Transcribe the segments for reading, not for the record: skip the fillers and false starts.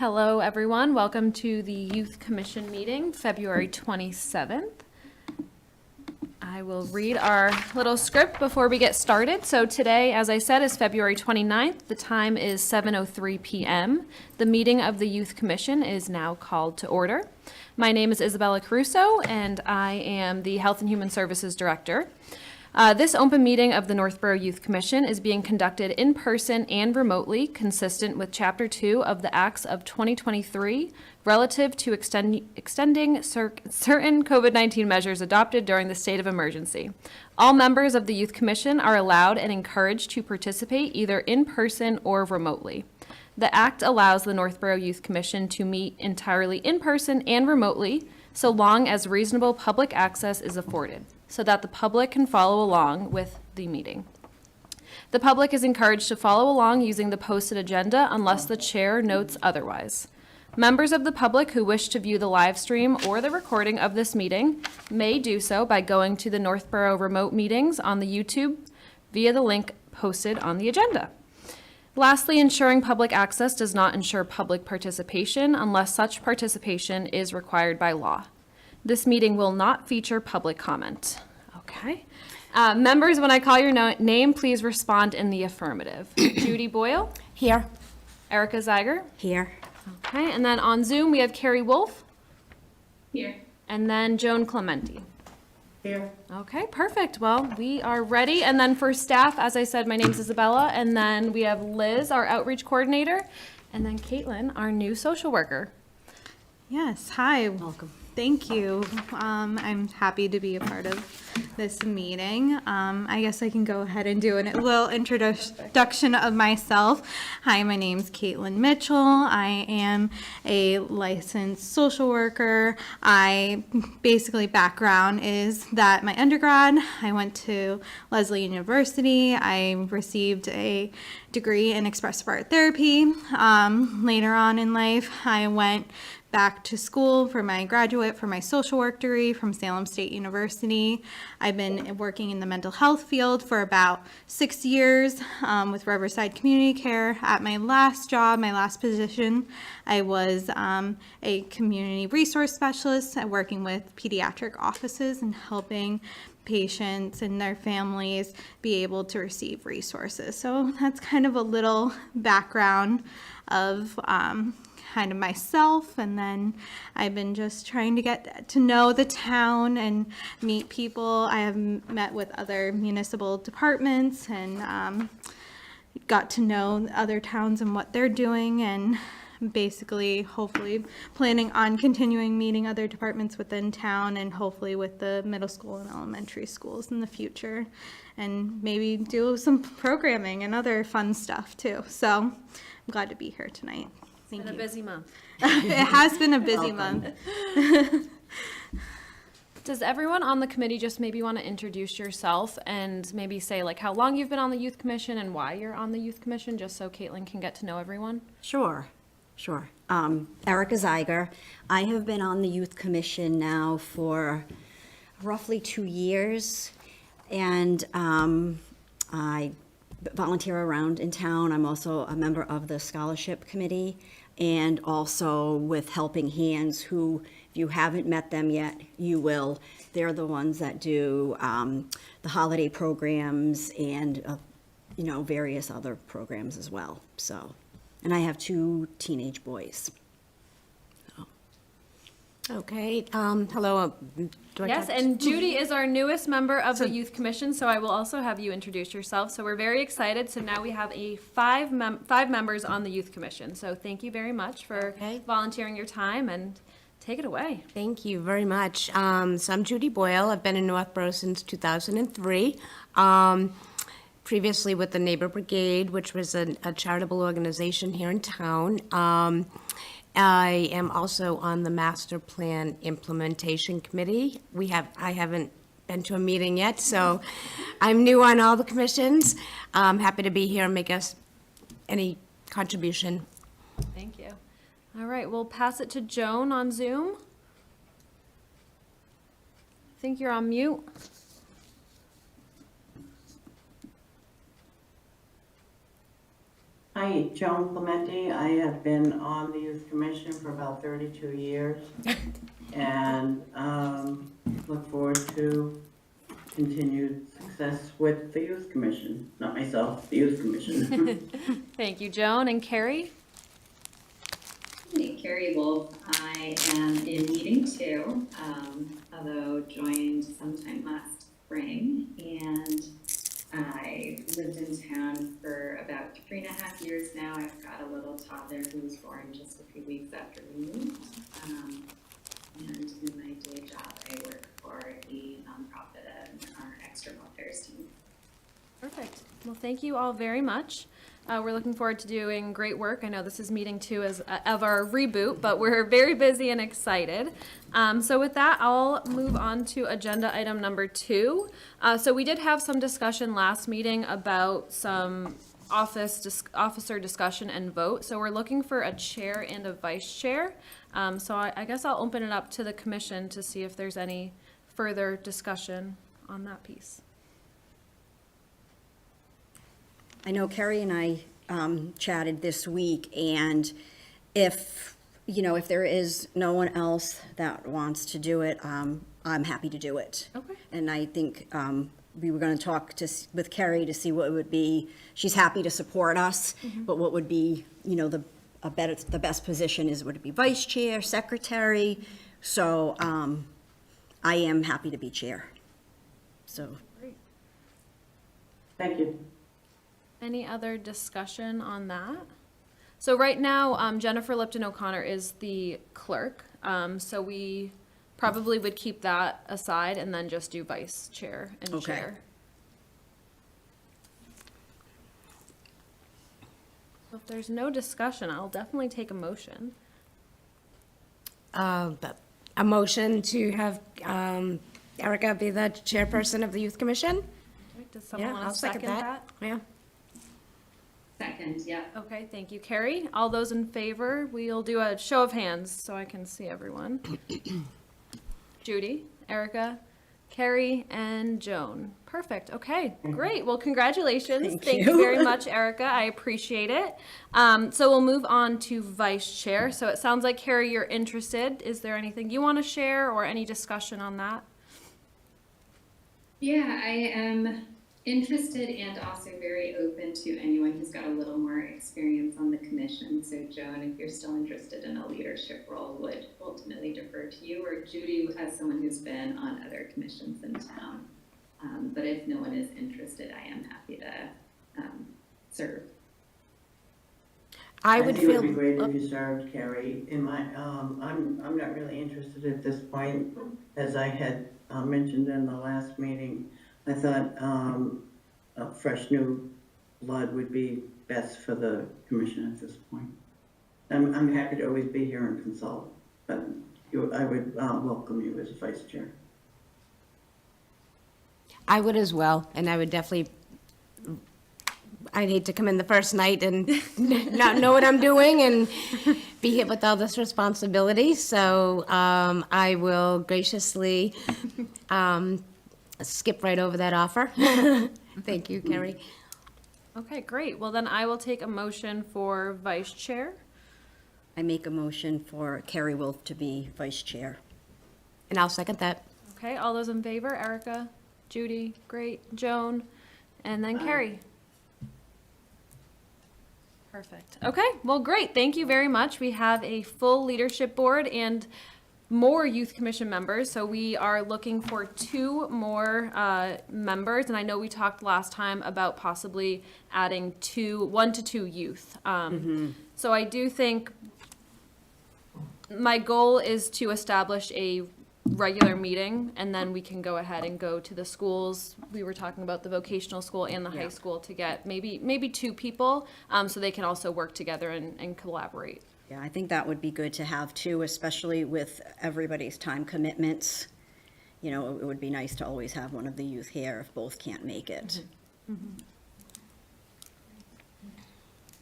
Hello, everyone. Welcome to the Youth Commission meeting, February 27th. I will read our little script before we get started. So today, as I said, is February 29th. The time is 7:03 p.m. The meeting of the Youth Commission is now called to order. My name is Isabella Caruso, and I am the Health and Human Services Director. This open meeting of the Northborough Youth Commission is being conducted in person and remotely, consistent with Chapter 2 of the Acts of 2023, relative to extending certain COVID-19 measures adopted during the state of emergency. All members of the Youth Commission are allowed and encouraged to participate either in person or remotely. The Act allows the Northborough Youth Commission to meet entirely in person and remotely, so long as reasonable public access is afforded, so that the public can follow along with the meeting. The public is encouraged to follow along using the posted agenda unless the chair notes otherwise. Members of the public who wish to view the live stream or the recording of this meeting may do so by going to the Northborough Remote Meetings on the YouTube via the link posted on the agenda. Lastly, ensuring public access does not ensure public participation unless such participation is required by law. This meeting will not feature public comment. Okay. Members, when I call your name, please respond in the affirmative. Judy Boyle. Here. Erica Zeiger. Here. Okay, and then on Zoom, we have Carrie Wolf. Here. And then Joan Clementi. Here. Okay, perfect. Well, we are ready. And then for staff, as I said, my name's Isabella. And then we have Liz, our outreach coordinator. And then Caitlin, our new social worker. Yes, hi. Welcome. Thank you. I'm happy to be a part of this meeting. I guess I can go ahead and do a little introduction of myself. Hi, my name's Caitlin Mitchell. I am a licensed social worker. Basically background is that my undergrad, I went to Wesleyan University. I received a degree in expressive art therapy. Later on in life, I went back to school for my graduate for my social work degree from Salem State University. I've been working in the mental health field for about 6 years with Riverside Community Care. At my last job, my last position, I was a community resource specialist working with pediatric offices and helping patients and their families be able to receive resources. So that's kind of a little background of kind of myself, and then I've been just trying to get to know the town and meet people. I have met with other municipal departments and got to know other towns and what they're doing, and basically hopefully planning on continuing meeting other departments within town and hopefully with the middle school and elementary schools in the future, and maybe do some programming and other fun stuff too. So I'm glad to be here tonight. Thank you. It's been a busy month. It has been a busy month. Does everyone on the committee just maybe want to introduce yourself and maybe say like how long you've been on the Youth Commission and why you're on the Youth Commission, just so Caitlin can get to know everyone? Sure. Erica Zeiger. I have been on the Youth Commission now for roughly 2 years, and I volunteer around in town. I'm also a member of the Scholarship Committee and also with Helping Hands, who, if you haven't met them yet, you will. They're the ones that do the holiday programs and, various other programs as well. So, and I have 2 teenage boys. Okay, hello. Yes, and Judy is our newest member of the Youth Commission, so I will also have you introduce yourself. So we're very excited. So now we have five members on the Youth Commission. So thank you very much for volunteering your time, and take it away. Thank you very much. So I'm Judy Boyle. I've been in Northborough since 2003. Previously with the Neighbor Brigade, which was a charitable organization here in town. I am also on the Master Plan Implementation Committee. I haven't been to a meeting yet, so I'm new on all the commissions. I'm happy to be here and make us any contribution. Thank you. All right, we'll pass it to Joan on Zoom. I think you're on mute. Hi, Joan Clementi. I have been on the Youth Commission for about 32 years and look forward to continued success with the Youth Commission. Not myself, the Youth Commission. Thank you, Joan. And Carrie? Hey, Carrie Wolf. I am in meeting two, although joined sometime last spring. And I lived in town for about 3.5 years now. I've got a little toddler who was born just a few weeks after we moved. And in my day job, I work for the nonprofit and our external affairs team. Perfect. Well, thank you all very much. We're looking forward to doing great work. I know this is meeting two of our reboot, but we're very busy and excited. So with that, I'll move on to agenda item number 2. So we did have some discussion last meeting about some officer discussion and vote. So we're looking for a chair and a vice chair. So I guess I'll open it up to the commission to see if there's any further discussion on that piece. I know Carrie and I chatted this week, and if there is no one else that wants to do it, I'm happy to do it. Okay. And I think we were going to talk with Carrie to see what it would be. She's happy to support us, but what would be, the best position is, would it be vice chair, secretary? So I am happy to be chair. So. Thank you. Any other discussion on that? So right now, Jennifer Lipton O'Connor is the clerk. So we probably would keep that aside and then just do vice chair and Okay. chair. So if there's no discussion, I'll definitely take a motion. But a motion to have Erica be the chairperson of the Youth Commission? Does someone Yeah, want I'll to second that. Yeah. Second, yeah. Okay, thank you, Carrie. All those in favor, we'll do a show of hands so I can see everyone. Judy, Erica, Carrie, and Joan. Perfect. Okay, great. Well, congratulations. Thank you you. very much, Erica. I appreciate it. So we'll move on to vice chair. So it sounds like, Carrie, you're interested. Is there anything you want to share or any discussion on that? Yeah, I am interested and also very open to anyone who's got a little more experience on the commission. So Joan, if you're still interested in a leadership role, would ultimately defer to you, or Judy as someone who's been on other commissions in town. But if no one is interested, I am happy to serve. I would think it feel. would be great if you served, Carrie. I'm not really interested at this point. As I had mentioned in the last meeting, I thought a fresh new blood would be best for the commission at this point. I'm happy to always be here and consult, but I would welcome you as vice chair. I would as well, and I would definitely, I'd hate to come in the first night and not know what I'm doing and be hit with all this responsibility, so I will graciously skip right over that offer. Thank you, Carrie. Okay, great. Well, then I will take a motion for vice chair. I make a motion for Carrie Wolf to be vice chair. And I'll second that. Okay, all those in favor? Erica, Judy, great, Joan, and then Carrie. Perfect. Okay, well, great. Thank you very much. We have a full leadership board and more youth commission members. So we are looking for 2 more members. And I know we talked last time about possibly adding 1 to 2 youth. So I do think my goal is to establish a regular meeting, and then we can go ahead and go to the schools. We were talking about the vocational school and the high school to get maybe 2 people, so they can also work together and collaborate. Yeah, I think that would be good to have too, especially with everybody's time commitments. It would be nice to always have one of the youth here if both can't make it.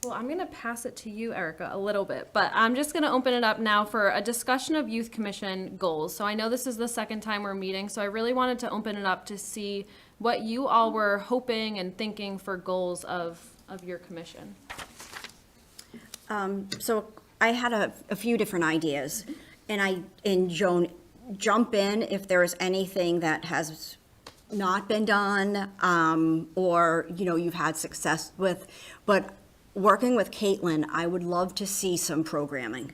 Well, I'm going to pass it to you, Erica, a little bit, but I'm just going to open it up now for a discussion of Youth Commission goals. So I know this is the second time we're meeting, so I really wanted to open it up to see what you all were hoping and thinking for goals of your commission. So I had a few different ideas, and Joan, jump in if there's anything that has not been done, or, you've had success with. But working with Caitlin, I would love to see some programming.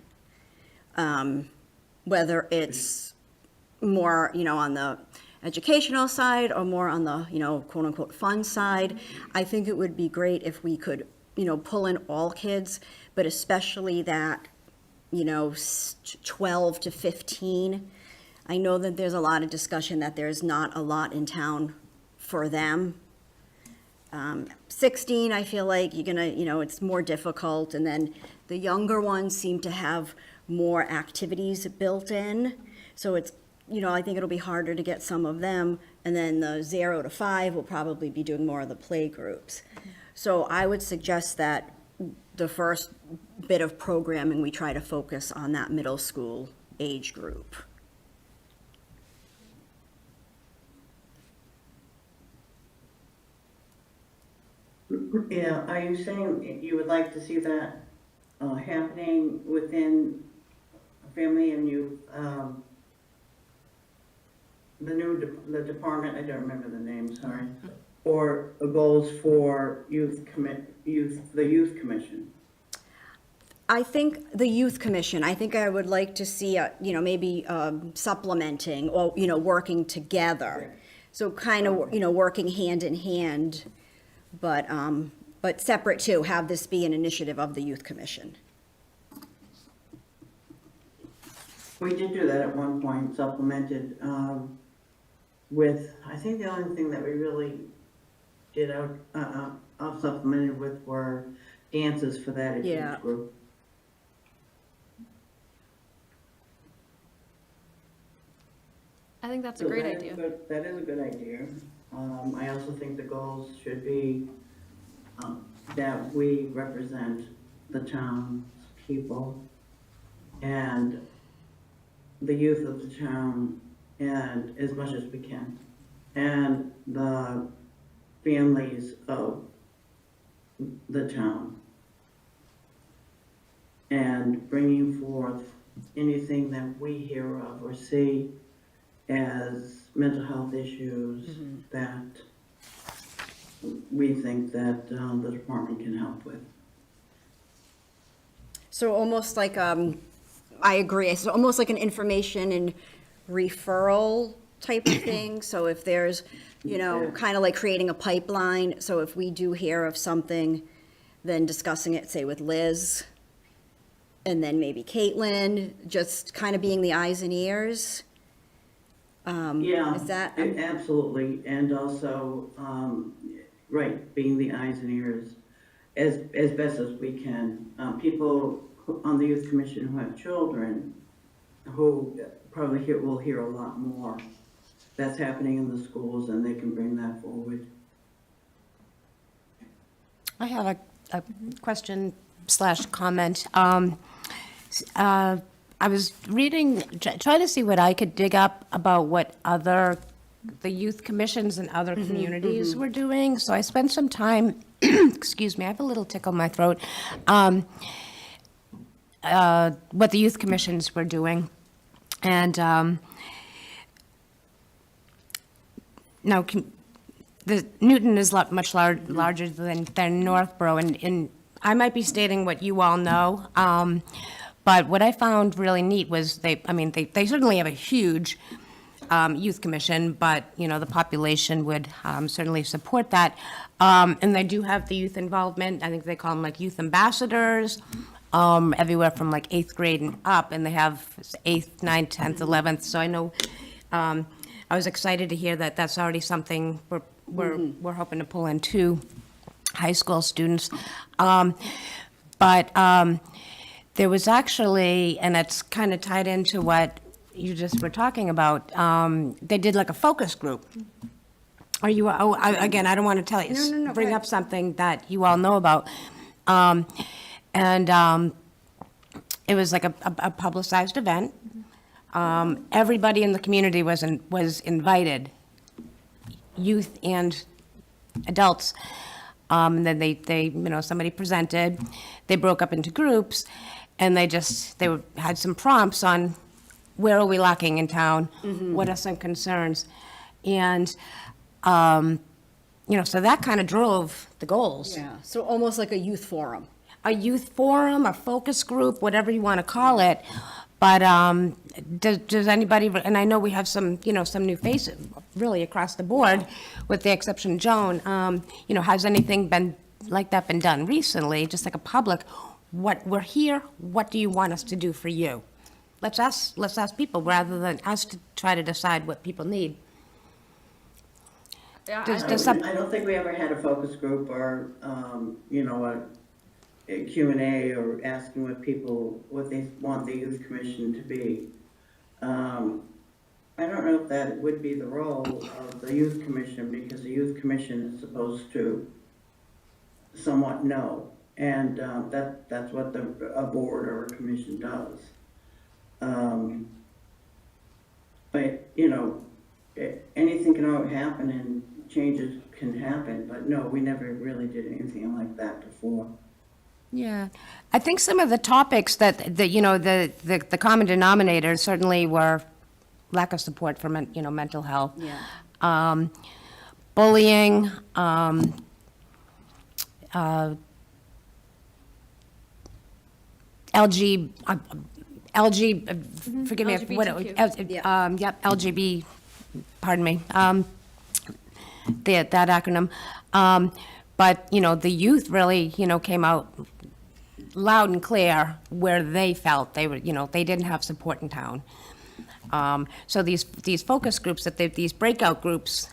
Whether it's more, on the educational side or more on the, quote unquote fun side. I think it would be great if we could, pull in all kids, but especially that, 12 to 15. I know that there's a lot of discussion that there's not a lot in town for them. 16, I feel like you're gonna, it's more difficult, and then the younger ones seem to have more activities built in, so it's, I think it'll be harder to get some of them, and then the 0 to 5 will probably be doing more of the play groups. So I would suggest that the first bit of programming, we try to focus on that middle school age group. Yeah, are you saying you would like to see that happening within family and youth? The department, I don't remember the name, sorry. Or goals for the youth commission? I think the youth commission, I think I would like to see, maybe supplementing or, working together. So kind of, working hand in hand, but separate too, have this be an initiative of the youth commission. We did do that at one point, supplemented with, I think the only thing that we really did supplemented with were dances for that Yeah. age group. I think that's a So great that is idea. That is a good idea. I also think the goals should be that we represent the town's people and the youth of the town, and as much as we can, and the families of the town, and bringing forth anything that we hear of or see as mental health issues that we think that the department can help with. So almost like, I agree, so almost like an information and referral type of thing. So if there's, kind of like creating a pipeline, so if we do hear of something, then discussing it, say with Liz, and then maybe Caitlin, just kind of being the eyes and ears. Yeah, Is that, absolutely, and also, right, being the eyes and ears as best as we can. People on the youth commission who have children, who probably will hear a lot more that's happening in the schools, and they can bring that forward. I have a question / comment. I was reading, trying to see what I could dig up about what the youth commissions and other communities were doing. So I spent some time, excuse me, I have a little tickle in my throat, what the youth commissions were doing. And now, Newton is much larger than Northborough, and I might be stating what you all know, but what I found really neat was they certainly have a huge youth commission, but, the population would certainly support that. And they do have the youth involvement. I think they call them like youth ambassadors, everywhere from like 8th grade and up, and they have 8th, 9th, 10th, 11th. So I know, I was excited to hear that that's already something we're hoping to pull in too, high school students. But there was actually, and it's kind of tied into what you just were talking about, they did like a focus group. Again, I don't want to tell you, No, bring go up something that you all know about. And it was like a publicized event. Everybody in the community was invited, youth and adults. And then they, somebody presented, they broke up into groups, and had some prompts on where are we lacking in town? What are some concerns? And, so that kind of drove the goals. Yeah, so almost like a youth forum. A youth forum, a focus group, whatever you want to call it. But does anybody, and I know we have some, some new faces really across the board, with the exception of Joan. Has anything been like that been done recently, just like a public, we're here, what do you want us to do for you? Let's ask people rather than us to try to decide what people need. I don't think we ever had a focus group or, a Q&A or asking what they want the youth commission to be. I don't know if that would be the role of the youth commission, because the youth commission is supposed to somewhat know, and that's what a board or a commission does. But anything can happen and changes can happen, but no, we never really did anything like that before. Yeah, I think some of the topics that the common denominators certainly were lack of support for mental health. Yeah. Bullying, forgive me, LGBTQ. yep, LGB, pardon me, that acronym. But, the youth really, came out loud and clear where they felt they were, they didn't have support in town. So these focus groups, these breakout groups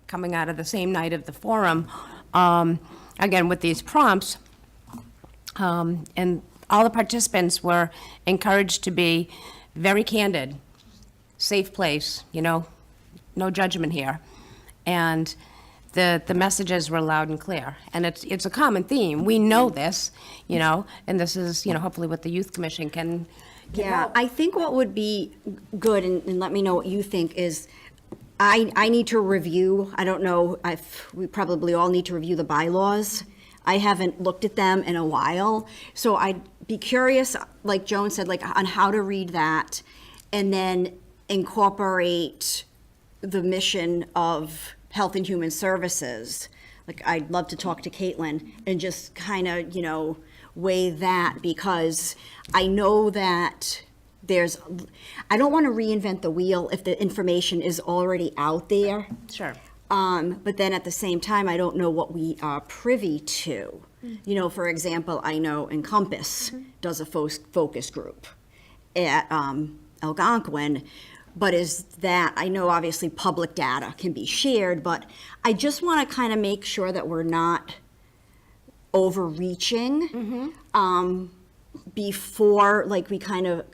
coming out of the same night of the forum, again, with these prompts, and all the participants were encouraged to be very candid, safe place, no judgment here. And the messages were loud and clear. And it's a common theme. We know this, and this is, hopefully what the Youth Commission can Yeah, help. I think what would be good, and let me know what you think, is I need to review, I don't know, we probably all need to review the bylaws. I haven't looked at them in a while, so I'd be curious, like Joan said, like on how to read that and then incorporate the mission of Health and Human Services. Like, I'd love to talk to Caitlin and just kind of, weigh that, because I know that I don't want to reinvent the wheel if the information is already out there. Sure. But then at the same time, I don't know what we are privy to. For example, I know Encompass does a focus group at Algonquin, but I know obviously public data can be shared, but I just want to kind of make sure that we're not overreaching before, like, we kind of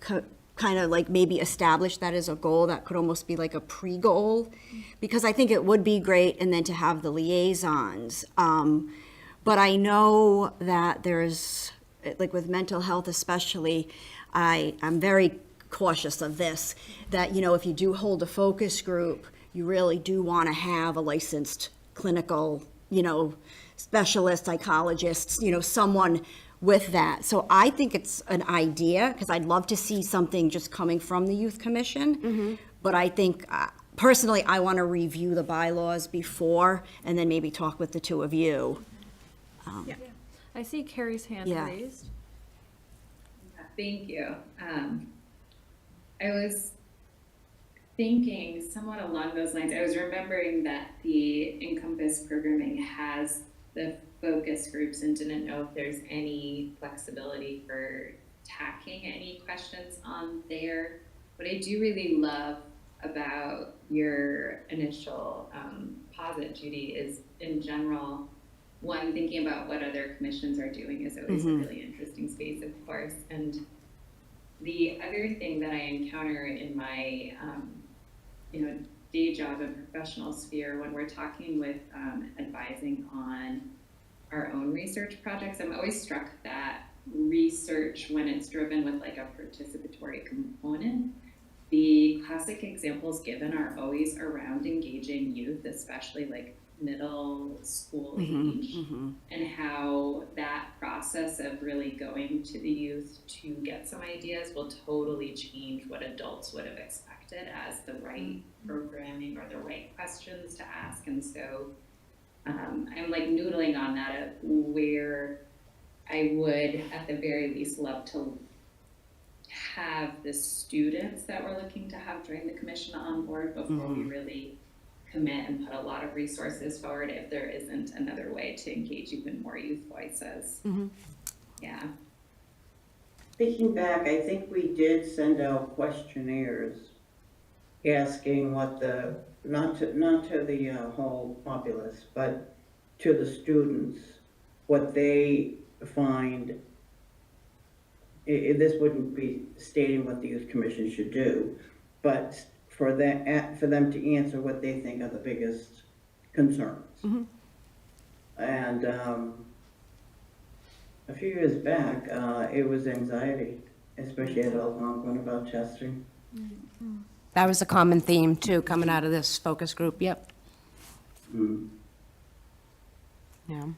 like maybe establish that as a goal that could almost be like a pre-goal, because I think it would be great, and then to have the liaisons. But I know that there's, like with mental health especially, I'm very cautious of this, that, if you do hold a focus group, you really do want to have a licensed clinical, specialist, psychologists, someone with that. So I think it's an idea, because I'd love to see something just coming from the Youth Commission. But I think, personally, I want to review the bylaws before, and then maybe talk with the two of you. I see Carrie's hand Yeah. raised. Thank you. I was thinking somewhat along those lines. I was remembering that the Encompass programming has the focus groups, and didn't know if there's any flexibility for tacking any questions on there. What I do really love about your initial posit, Judy, is in general, one, thinking about what other commissions are doing is always a really interesting space, of course. And the other thing that I encounter in my, day job and professional sphere, when we're talking with advising on our own research projects, I'm always struck that research, when it's driven with like a participatory component, the classic examples given are always around engaging youth, especially like middle school age, and how that process of really going to the youth to get some ideas will totally change what adults would have expected as the right programming or the right questions to ask. And so I'm like noodling on that of where I would at the very least love to have the students that we're looking to have join the commission on board before we really commit and put a lot of resources forward if there isn't another way to engage even more youth voices. Yeah. Thinking back, I think we did send out questionnaires asking what the, not to the whole populace, but to the students, what they find. This wouldn't be stating what the youth commission should do, but for them to answer what they think are the biggest concerns. And a few years back, it was anxiety, especially at Algonquin about testing. That was a common theme, too, coming out of this focus group, yep. Yeah.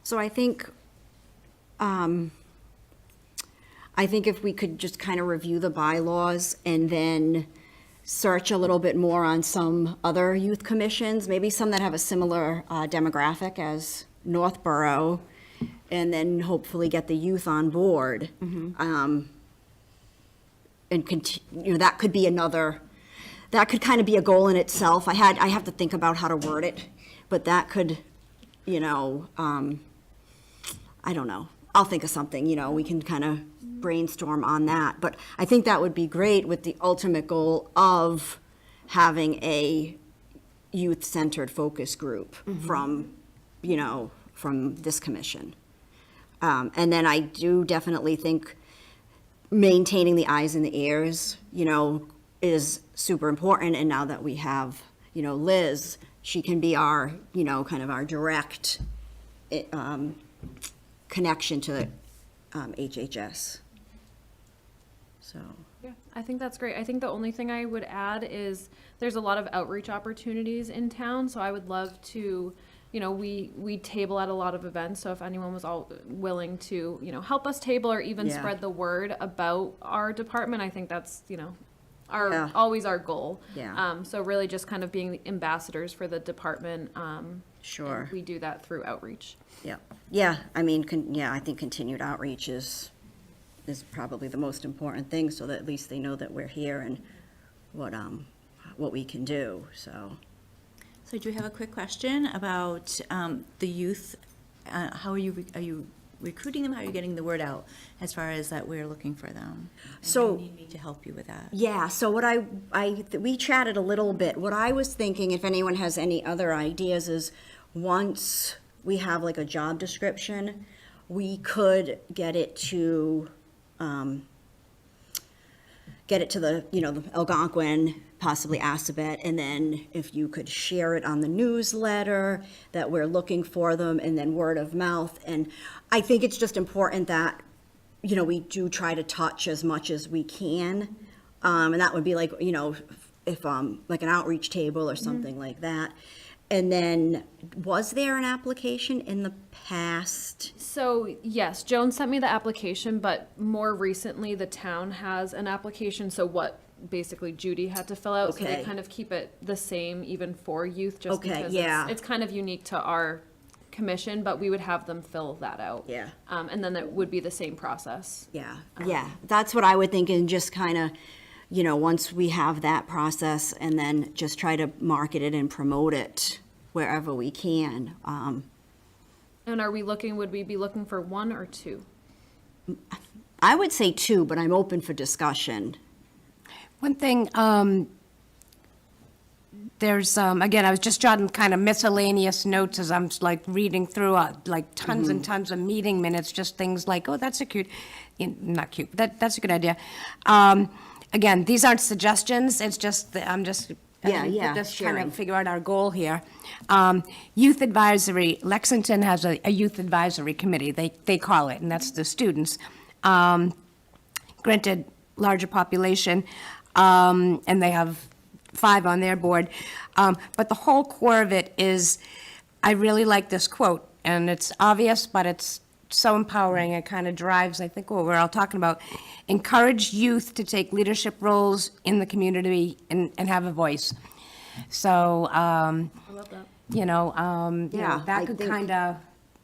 So I think if we could just kind of review the bylaws and then search a little bit more on some other youth commissions, maybe some that have a similar demographic as Northborough, and then hopefully get the youth on board. And that could be that could kind of be a goal in itself. I have to think about how to word it, but that could, I don't know. I'll think of something, we can kind of brainstorm on that. But I think that would be great with the ultimate goal of having a youth-centered focus group from this commission. And then I do definitely think maintaining the eyes and the ears, is super important. And now that we have, Liz, she can be our, kind of our direct connection to HHS. So. Yeah, I think that's great. I think the only thing I would add is there's a lot of outreach opportunities in town, so I would love to, we table at a lot of events, so if anyone was all willing to, help us table or even Yeah. spread the word about our department, I think that's, Yeah. always our goal. Yeah. So really just kind of being the ambassadors for the department. Sure. and we do that through outreach. Yeah, yeah, I mean, I think continued outreach is probably the most important thing, so that at least they know that we're here and what we can do, so. So I do have a quick question about the youth. How are you recruiting them? How are you getting the word out as far as that we're looking for them? And So- you need me to help you with that. Yeah, so what we chatted a little bit. What I was thinking, if anyone has any other ideas, is once we have like a job description, we could get it to the, the Algonquin, possibly Assabet, and then if you could share it on the newsletter that we're looking for them, and then word of mouth. And I think it's just important that, we do try to touch as much as we can. And that would be like, if, like an outreach table or something like that. And then, was there an application in the past? So yes, Joan sent me the application, but more recently the town has an application. So what basically Judy had to fill out. So they Okay. kind of keep it the same even for youth, just Okay, because yeah. it's kind of unique to our commission, but we would have them fill that out. Yeah. And then it would be the same process. Yeah, that's what I would think, and just kind of, once we have that process, and then just try to market it and promote it wherever we can. And would we be looking for one or two? I would say 2, but I'm open for discussion. One thing, there's, again, I was just jotting kind of miscellaneous notes as I'm like reading through like tons and tons of meeting minutes, just things like, oh, that's a cute, not cute, that's a good idea. Again, these aren't suggestions, it's just, I'm just, Yeah, trying yeah, to sharing. figure out our goal here. Youth advisory, Lexington has a youth advisory committee, they call it, and that's the students. Granted, larger population, and they have 5 on their board. But the whole core of it is, I really like this quote, and it's obvious, but it's so empowering. It kind of drives, I think, what we're all talking about. Encourage youth to take leadership roles in the community and have a voice. So, Yeah, that I could think- kind of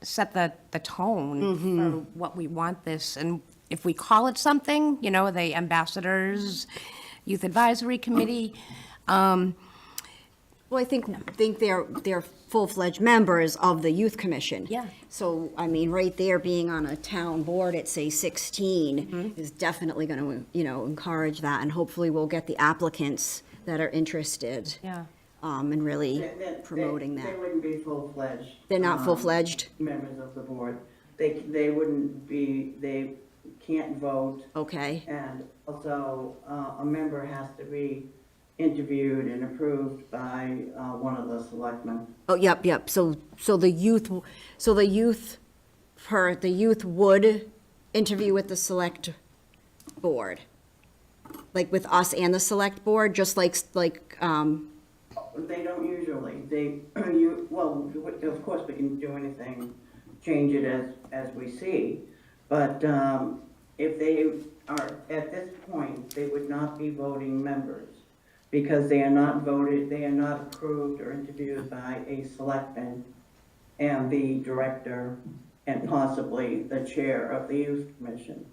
set the tone for what we want this. And if we call it something, the ambassadors, youth advisory committee, Well, I think they're full-fledged members of the youth commission. Yeah. So, I mean, right there, being on a town board at, say, 16 is definitely going to, encourage that, and hopefully we'll get the applicants that are interested. Yeah. And really They- promoting They that. wouldn't be full-fledged. They're not full-fledged? Members of the board. They wouldn't be, they can't vote, Okay, and also, a member has to be interviewed and approved by, one of the selectmen. oh, yep. So the youth would interview with the select board? Like with us and the select board, just like, They don't usually, of course, we can do anything, change it as we see, but, if they are, at this point, they would not be voting members, because they are not voted, they are not approved or interviewed by a selectman and the director and possibly the chair of the youth commission.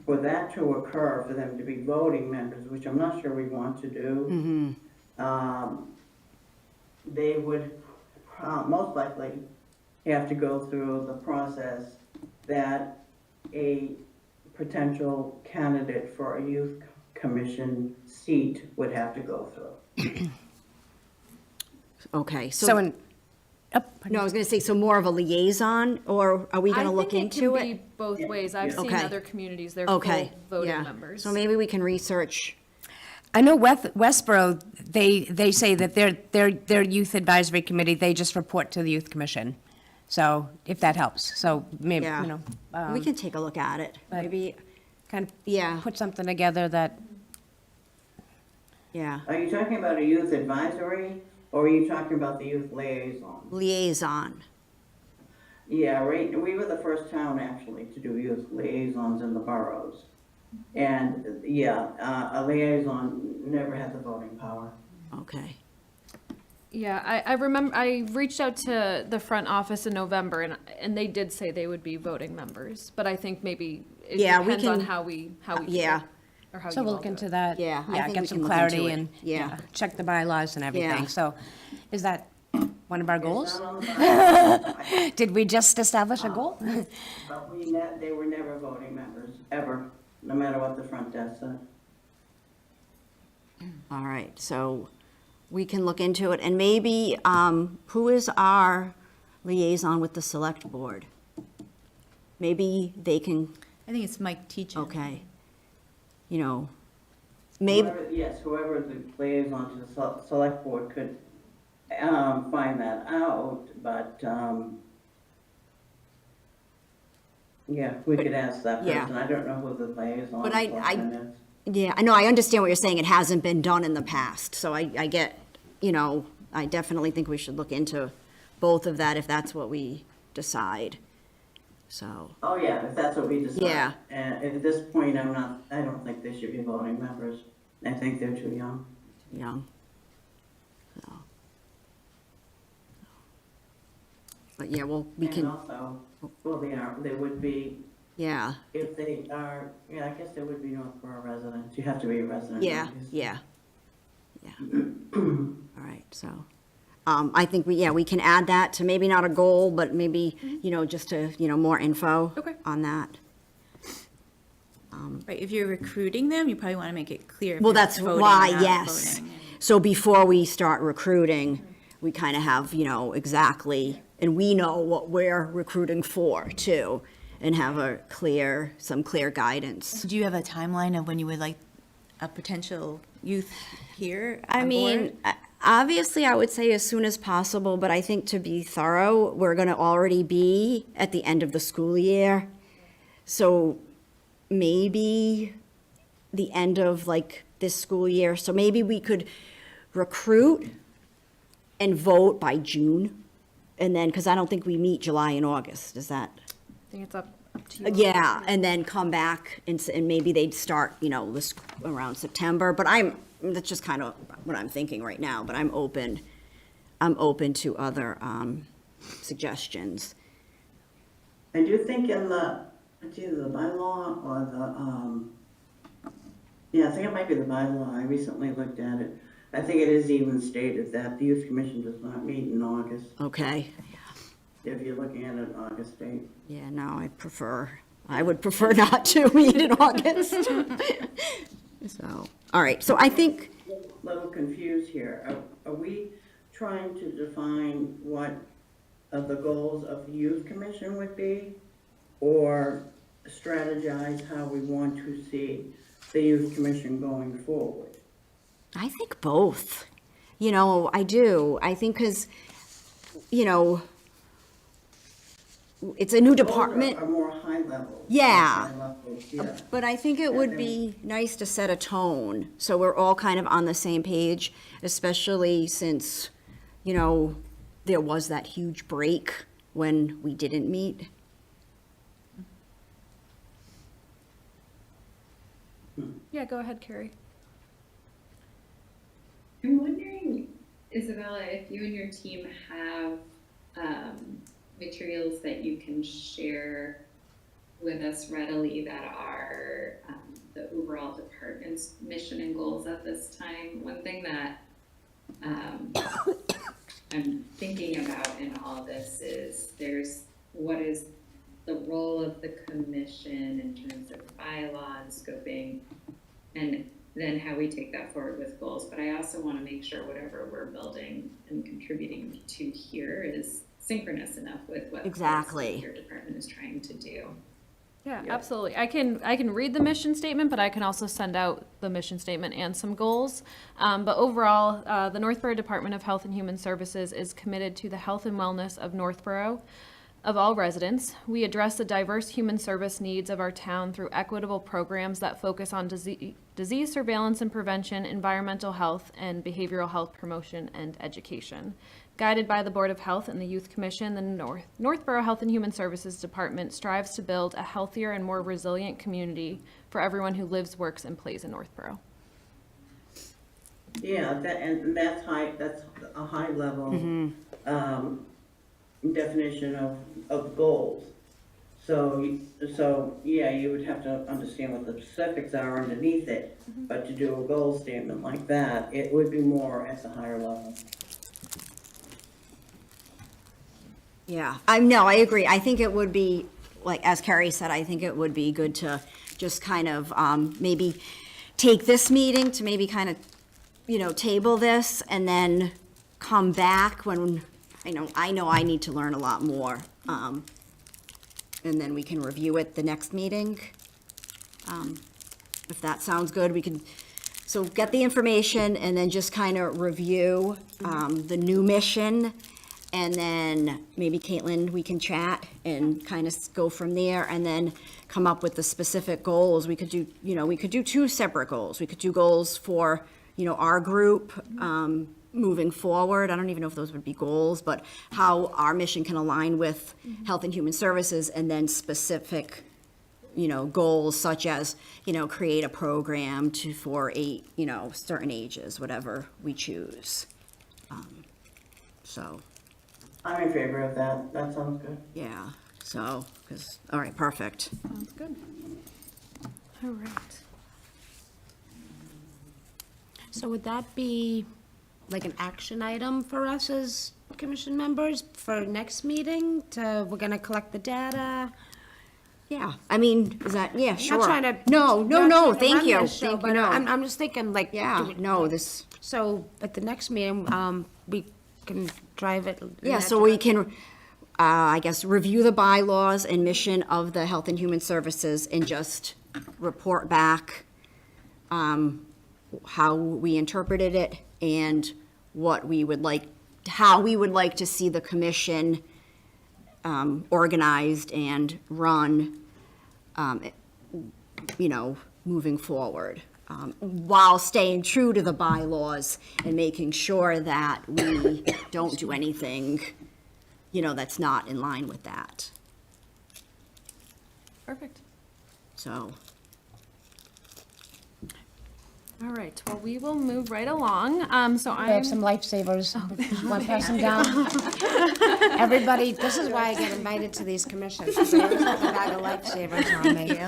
For that to occur, for them to be voting members, which I'm not sure we want to do, they would most likely have to go through the process that a potential candidate for a youth commission seat would have to go through. okay, So, so, no, I was gonna say, so more of a liaison, or are we gonna look into I think it it? can be both ways. I've seen Okay. other communities, they're full Okay, voting yeah. members. So maybe we can research, I know Westboro, they say that their youth advisory committee, they just report to the youth commission. So, if that helps, so maybe, yeah. We can take a look at it, but- maybe, kind of yeah, put something together that, yeah, Are you talking about a youth advisory, or are you talking about the youth liaison? liaison, Yeah, right, we were the first town actually to do youth liaisons in the boroughs. And, yeah, a liaison never had the voting power. okay. Yeah, I remember, I reached out to the front office in November, and they did say they would be voting members, but I think maybe it Yeah, we depends on can- how we do yeah. it, or how so you we'll all look do into it. that. Yeah, I think we get some can look into clarity it. and, Yeah. check the bylaws and Yeah. everything. So, is that one of our goals? It's not on the bylaws, Did we just establish a goal? but they were never voting members, ever, no matter what the front desk said. All right, so we can look into it, and maybe, who is our liaison with the select board? Maybe they can, I think it's Mike Teachin. okay, maybe, Whoever the liaison to the select board could, find that out, but, yeah, we could ask that Yeah. person. I don't know who the liaison But I- person is. yeah, I know, I understand what you're saying, it hasn't been done in the past, so I get, I definitely think we should look into both of that if that's what we decide, so, Oh, yeah, if that's what we decide. Yeah. And at this point, I don't think they should be voting members. I think they're too young. young. So. But yeah, well, we And can, also, well, they would be, yeah, if they are, yeah, I guess they would be Northborough residents. You have to be a resident. yeah, obviously. yeah. All right, so, I think we can add that to maybe not a goal, but maybe, just to, more info Okay. on that. Right, if you're recruiting them, you probably want to make it clear. if Well, you're that's voting or why, not yes. voting. So before we start recruiting, we kind of have, exactly, and we know what we're recruiting for too, and have some clear guidance. Do you have a timeline of when you would like a potential youth here I on mean, board? obviously, I would say as soon as possible, but I think to be thorough, we're gonna already be at the end of the school year. So maybe the end of like this school year, so maybe we could recruit and vote by June. And then, because I don't think we meet July and August, is that? I think it's up to you. Yeah, and then come back and maybe they'd start, this around September, but that's just kind of what I'm thinking right now, but I'm open to other, suggestions. I do think it's either the bylaw or I think it might be the bylaw. I recently looked at it. I think it is even stated that the youth commission does not meet in August, Okay, if you're looking at an August date. yeah, no, I would prefer not to meet in August. So, all right, so I think, A little confused here. Are we trying to define what the goals of the youth commission would be? Or strategize how we want to see the youth commission going forward? I think both. I do. I think because, it's a new department. Are more high level. Yeah. High level, yeah. But I think it would be nice to set a tone, so we're all kind of on the same page, especially since, there was that huge break when we didn't meet. Yeah, go ahead, Carrie. I'm wondering, Isabella, if you and your team have materials that you can share with us readily that are the overall department's mission and goals at this time. One thing that I'm thinking about in all this is what is the role of the commission in terms of bylaw and scoping, and then how we take that forward with goals. But I also want to make sure whatever we're building and contributing to here is synchronous enough with what Exactly. your department is trying to do. Yeah, absolutely. I can read the mission statement, but I can also send out the mission statement and some goals. But overall, the Northborough Department of Health and Human Services is committed to the health and wellness of Northborough, of all residents. We address the diverse human service needs of our town through equitable programs that focus on disease surveillance and prevention, environmental health, and behavioral health promotion and education. Guided by the Board of Health and the Youth Commission, the Northborough Health and Human Services Department strives to build a healthier and more resilient community for everyone who lives, works, and plays in Northborough. Yeah, that's a high level definition of goals. So yeah, you would have to understand what the specifics are underneath it, but to do a goal statement like that, it would be more at the higher level. Yeah, I agree. I think it would be, like, as Carrie said, I think it would be good to just kind of maybe take this meeting to maybe kind of, table this and then come back when, I know I need to learn a lot more. And then we can review it the next meeting. If that sounds good, we can, so get the information and then just kind of review the new mission. And then maybe Caitlin, we can chat and kind of go from there and then come up with the specific goals. We could do, we could do two separate goals. We could do goals for, our group moving forward. I don't even know if those would be goals, but how our mission can align with Health and Human Services, and then specific, goals such as, create a program for certain ages, whatever we choose. So. I'm in favor of that. That sounds good. Yeah, so, all right, perfect. Sounds good. All right. So would that be like an action item for us as commission members for next meeting? We're gonna collect the data? Yeah, I mean, is that, yeah, sure. Not trying to. No, not trying to thank run you. this show, Thank you, but no. I'm just thinking like. Yeah, no, this, So at the next meeting, we can drive it. in yeah, that so we can, I guess, review the bylaws and mission of the Health and Human Services and just report back how we interpreted it and what we would like, how we would like to see the commission organized and run, moving forward. while staying true to the bylaws and making sure that we don't do anything, that's not in line with that. Perfect. So, All right, well, we will move right along. So I have I'm, some lifesavers. One person down. Everybody, this is why I get invited to these commissions. 'Cause I always have a bag of lifesavers on me.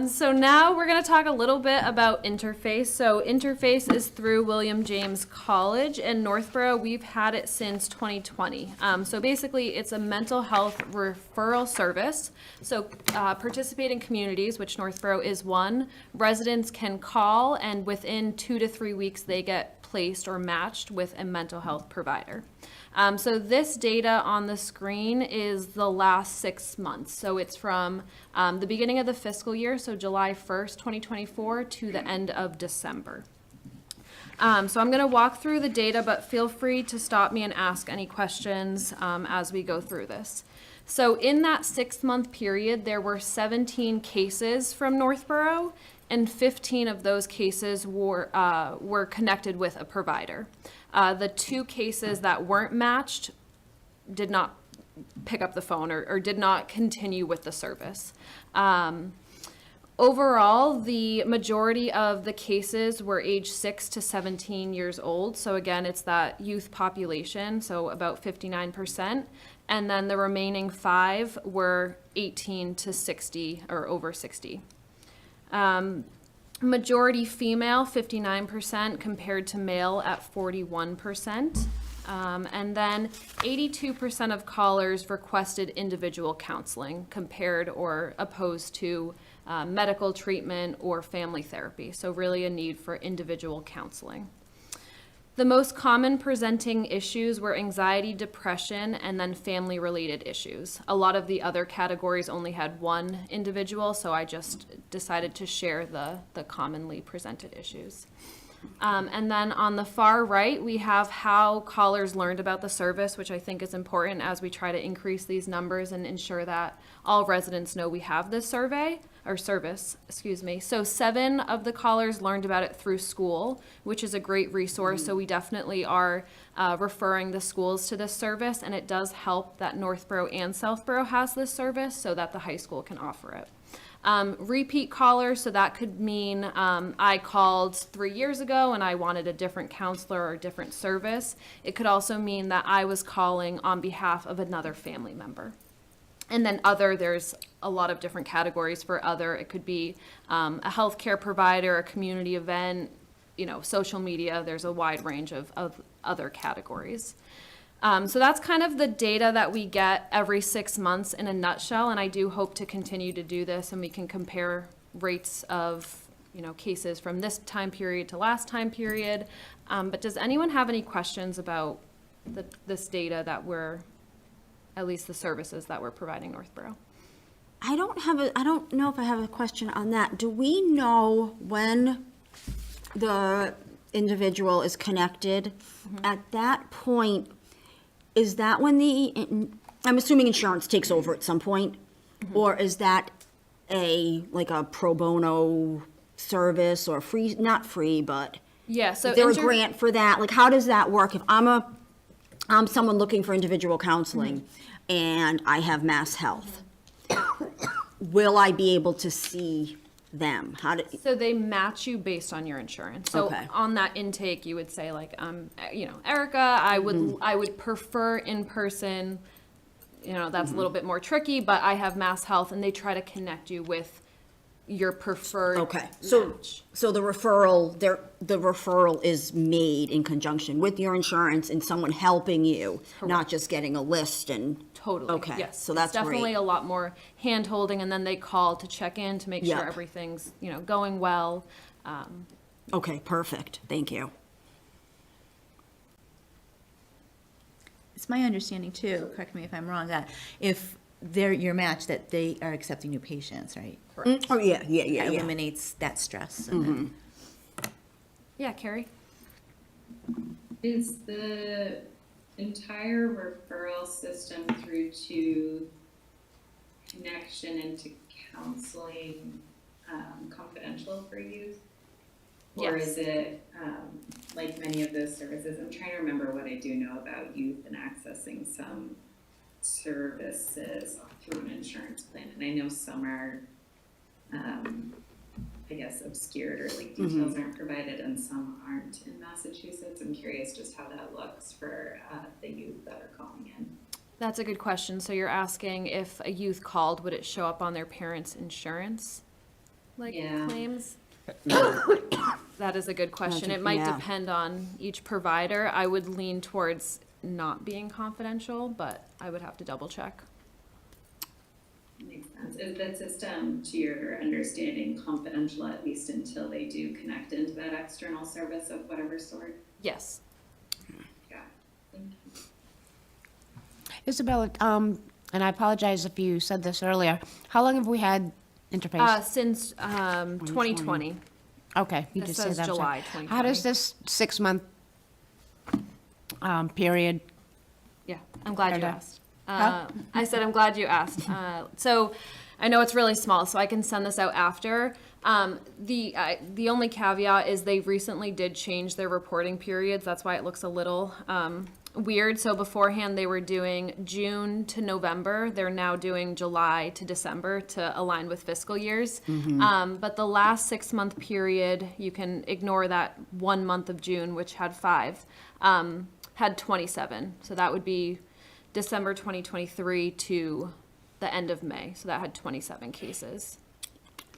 so now we're going to talk a little bit about Interface. So Interface is through William James College in Northborough. We've had it since 2020. So basically, it's a mental health referral service. So participating communities, which Northborough is one, residents can call, and within 2 to 3 weeks, they get placed or matched with a mental health provider. So this data on the screen is the last 6 months. So it's from the beginning of the fiscal year, so July 1st, 2024, to the end of December. So I'm going to walk through the data, but feel free to stop me and ask any questions as we go through this. So in that 6-month period, there were 17 cases from Northborough, and 15 of those cases were connected with a provider. The 2 cases that weren't matched did not pick up the phone or did not continue with the service. Overall, the majority of the cases were age 6 to 17 years old. So again, it's that youth population, so about 59%. And then the remaining 5 were 18 to 60 or over 60. Majority female, 59%, compared to male at 41%. And then 82% of callers requested individual counseling compared or opposed to medical treatment or family therapy. So really a need for individual counseling. The most common presenting issues were anxiety, depression, and then family-related issues. A lot of the other categories only had one individual, so I just decided to share the commonly presented issues. And then on the far right, we have how callers learned about the service, which I think is important as we try to increase these numbers and ensure that all residents know we have this service. So 7 of the callers learned about it through school, which is a great resource. So we definitely are referring the schools to this service, and it does help that Northborough and Southborough has this service so that the high school can offer it. Repeat callers, so that could mean I called 3 years ago and I wanted a different counselor or a different service. It could also mean that I was calling on behalf of another family member. And then there's a lot of different categories for other. It could be a healthcare provider, a community event, social media. There's a wide range of other categories. So that's kind of the data that we get every 6 months in a nutshell, and I do hope to continue to do this, and we can compare rates of, cases from this time period to last time period. But does anyone have any questions about this data that at least the services that we're providing Northborough? I don't know if I have a question on that. Do we know when the individual is connected? At that point, is that when I'm assuming insurance takes over at some point? Or is that like a pro bono service or free, not free, but Yeah, so is there a grant for that? Like, how does that work? If I'm someone looking for individual counseling and I have Mass Health, will I be able to see them? So they match you based on your insurance. So Okay. on that intake, you would say like, Erica, I would prefer in person. That's a little bit more tricky, but I have Mass Health, and they try to connect you with your preferred Okay, match. so the referral is made in conjunction with your insurance and someone helping you, not just getting a list and. Totally. Okay, Yes. so that's It's definitely great. a lot more hand holding, and then they call to check in to make sure Yep. everything's going well. Okay, perfect, thank you. It's my understanding too, correct me if I'm wrong, that if they're your match, that they are accepting new patients, right? Oh, yeah, That eliminates that stress. And then- Yeah, Carrie. Is the entire referral system through to connection into counseling confidential for youth? Or Yes. is it, like many of those services, I'm trying to remember what I do know about youth and accessing some services through an insurance plan, and I know some are, I guess, obscured or like details aren't provided and some aren't in Massachusetts. I'm curious just how that looks for, the youth that are calling in. That's a good question. So you're asking if a youth called, would it show up on their parents' insurance, like, Yeah. claims? That is a good question. It might yeah. depend on each provider. I would lean towards not being confidential, but I would have to double check. Makes sense. Is that system, to your understanding, confidential at least until they do connect into that external service of whatever sort? Yes. Yeah. Thank you. Isabella, and I apologize if you said this earlier, how long have we had Interface? Since 2020. Okay, you This just said says that. I'm July sorry. How does 2020. this 6-month period? Yeah, I'm glad you Okay. asked. I said I'm glad you asked. So I know it's really small, so I can send this out after. The only caveat is they recently did change their reporting periods. That's why it looks a little weird. So beforehand, they were doing June to November. They're now doing July to December to align with fiscal years. But the last 6-month period, you can ignore that 1 month of June, which had 5, had 27. So that would be December 2023 to the end of May. So that had 27 cases.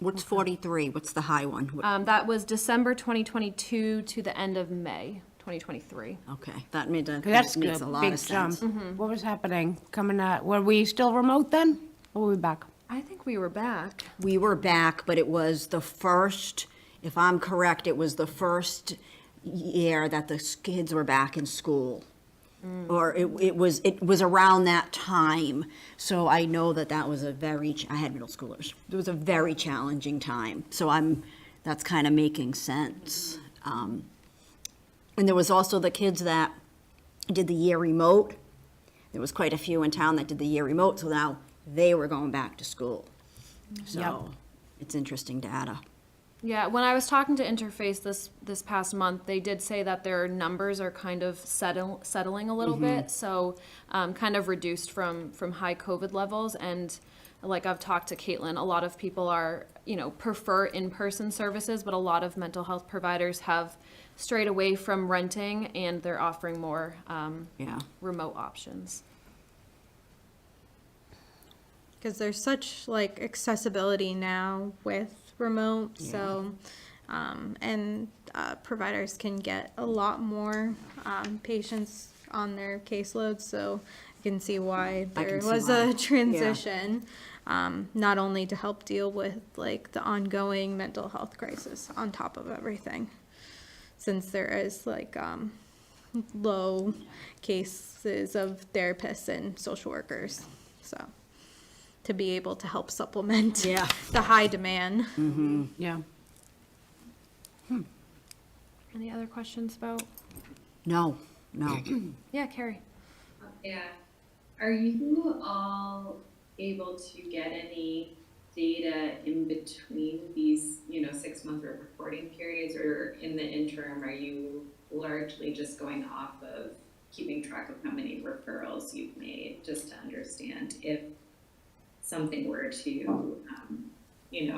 What's 43? What's the high one? That was December 2022 to the end of May 2023. Okay, that makes That's makes good, a lot big of sense. jump. What was happening coming out? Were we still remote then? Or were we back? I think we were back. We were back, but it was the first, if I'm correct, it was the first year that the kids were back in school. Or it was around that time. So I know that was a very, I had middle schoolers. It was a very challenging time. So that's kind of making sense. And there was also the kids that did the year remote. There was quite a few in town that did the year remote, so now they were going back to school. So it's interesting data. Yeah, when I was talking to Interface this past month, they did say that their numbers are kind of settling a little bit, so kind of reduced from high COVID levels. And like I've talked to Caitlin, a lot of people are, prefer in-person services, but a lot of mental health providers have strayed away from renting, and they're offering more Yeah. remote options. Because there's such like accessibility now with remote, so and providers can get a lot more patients on their caseload, so I can see why I there can see was why. a transition, not only to help deal with like the ongoing mental health crisis on top of everything, since there is like low cases of therapists and social workers, so to be able to help supplement Yeah. the high demand. Yeah. Any other questions about? No. Yeah, Carrie. Yeah. Are you all able to get any data in between these, 6-month reporting periods, or in the interim, are you largely just going off of keeping track of how many referrals you've made, just to understand if something were to,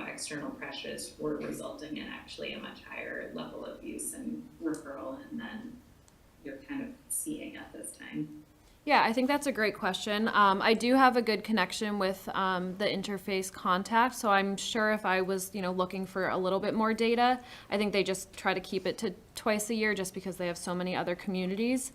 external pressures were resulting in actually a much higher level of use and referral, and then you're kind of seeing at this time? Yeah, I think that's a great question. I do have a good connection with the Interface contact, so I'm sure if I was, looking for a little bit more data, I think they just try to keep it to twice a year just because they have so many other communities.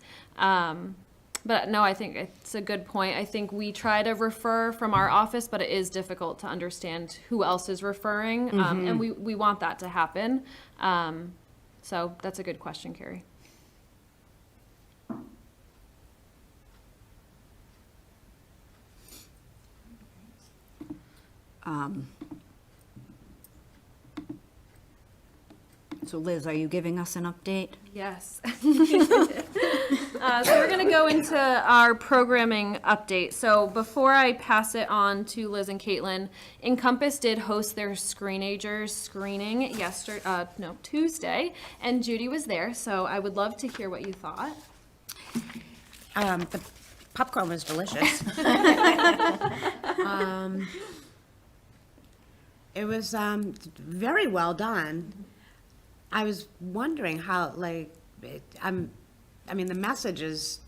But no, I think it's a good point. I think we try to refer from our office, but it is difficult to understand who else is referring, and we want that to happen. So that's a good question, Carrie. So Liz, are you giving us an update? Yes. So we're going to go into our programming update. So before I pass it on to Liz and Caitlin, Encompass did host their Screenagers screening Tuesday, and Judy was there. So I would love to hear what you thought. The popcorn was delicious. It was very well done. I was wondering how, I mean, the message is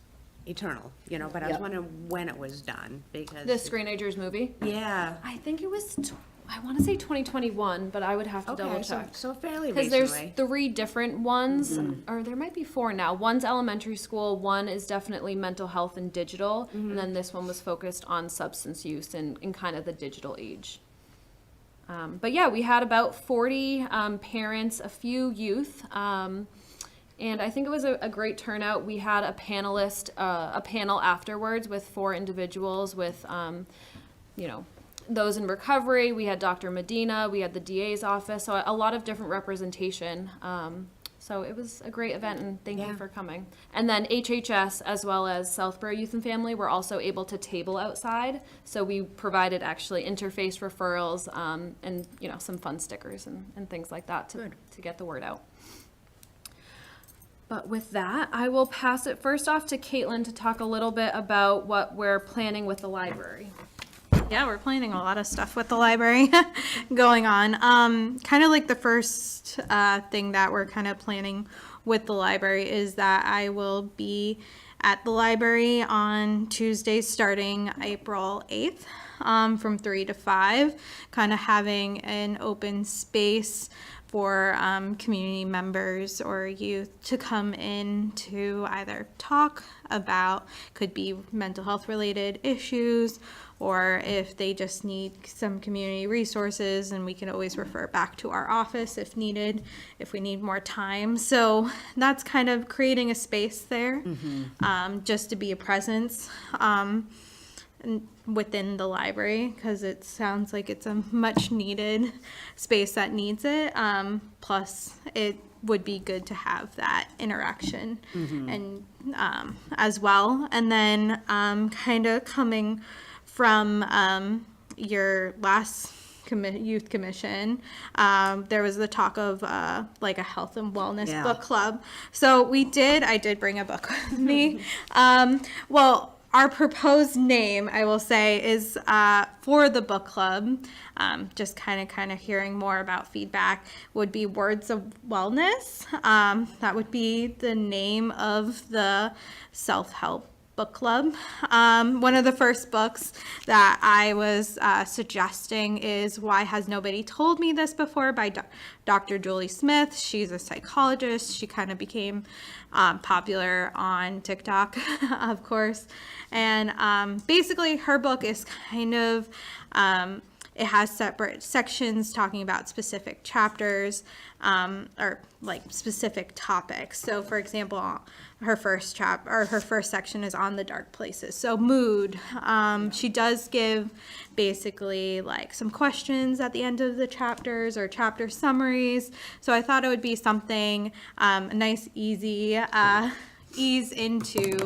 eternal, but I was wondering when it was done, because. The Screenagers movie. Yeah. I think it was, I want to say 2021, but I would have to double Okay, so, check. so fairly Because recently. there's 3 different ones, or there might be 4 now. One's elementary school, one is definitely mental health and digital, and then this one was focused on substance use and in kind of the digital age. But yeah, we had about 40 parents, a few youth, and I think it was a great turnout. We had a panel afterwards with 4 individuals with, those in recovery. We had Dr. Medina, we had the DA's office, so a lot of different representation. So it was a great event, and thank you for coming. And then HHS, as well as Southborough Youth and Family, were also able to table outside. So we provided actually interface referrals and some fun stickers and things like that to get the word out. But with that, I will pass it first off to Caitlin to talk a little bit about what we're planning with the library. Yeah, we're planning a lot of stuff with the library going on. Kind of like the first thing that we're kind of planning with the library is that I will be at the library on Tuesdays starting April 8th from 3 to 5, kind of having an open space for community members or youth to come in to either talk about, could be mental health related issues, or if they just need some community resources, and we can always refer back to our office if needed, if we need more time. So that's kind of creating a space there, just to be a presence within the library, because it sounds like it's a much needed space that needs it. Plus it would be good to have that interaction and as well. And then kind of coming from your last youth commission, there was the talk of like a health and wellness book club. So I did bring a book with me. Well, our proposed name, I will say, is for the book club, just kind of hearing more about feedback, would be Words of Wellness. That would be the name of the self-help book club. One of the first books that I was suggesting is Why Has Nobody Told Me This Before by Dr. Julie Smith. She's a psychologist. She kind of became popular on TikTok, of course. And basically her book is kind of, it has separate sections talking about specific chapters or like specific topics. So for example, her first section is on the dark places. So mood. She does give basically like some questions at the end of the chapters or chapter summaries. So I thought it would be something nice, easy, ease into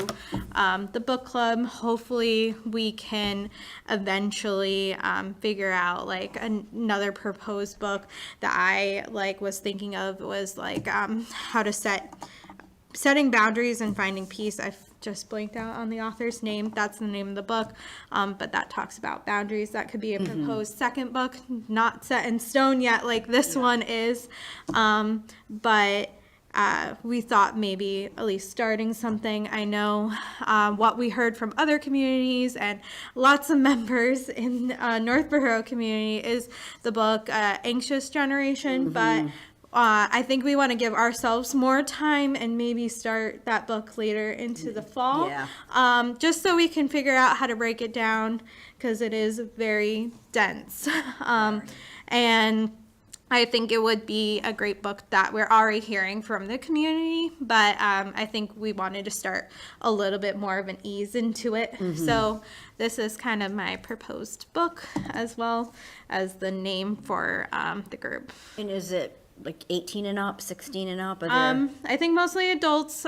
the book club. Hopefully we can eventually figure out like another proposed book that I like was thinking of was like how to setting boundaries and finding peace. I've just blanked out on the author's name. That's the name of the book, but that talks about boundaries. That could be a proposed second book, not set in stone yet like this one is, but we thought maybe at least starting something. I know what we heard from other communities and lots of members in Northborough community is the book Anxious Generation, but I think we want to give ourselves more time and maybe start that book later into the fall, just so we can figure out how to break it down, because it is very dense. And I think it would be a great book that we're already hearing from the community, but I think we wanted to start a little bit more of an ease into it. So this is kind of my proposed book as well as the name for the group. And is it like 18 and up, 16 and up? Are there? I think mostly adults.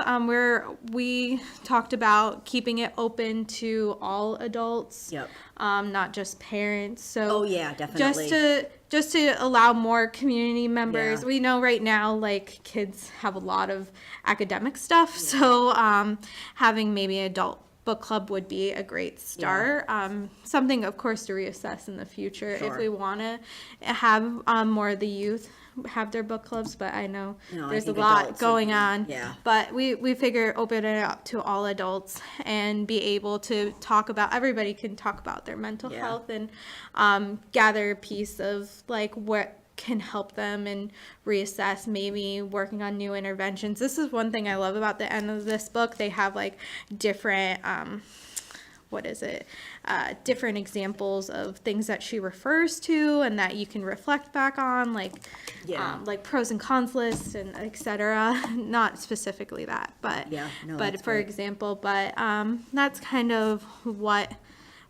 We talked about keeping it open to all adults. Yep. Not just parents. So Oh, yeah, definitely. Just to allow more community members. Yeah. We know right now, like, kids have a lot of academic stuff, so having maybe an adult book club would be a great start. Something, of course, to reassess in the future if Sure. we want to have more of the youth have their book clubs, but I know No, I there's a think lot adults would going be- on. yeah. But we figure open it up to all adults and be able to talk about, everybody can talk about their mental Yeah. health and gather a piece of like what can help them and reassess, maybe working on new interventions. This is one thing I love about the end of this book. They have like different different examples of things that she refers to and that you can reflect back on, like Yeah. like pros and cons lists and etc. Not specifically that, but Yeah, no, but that's for great. example, but that's kind of what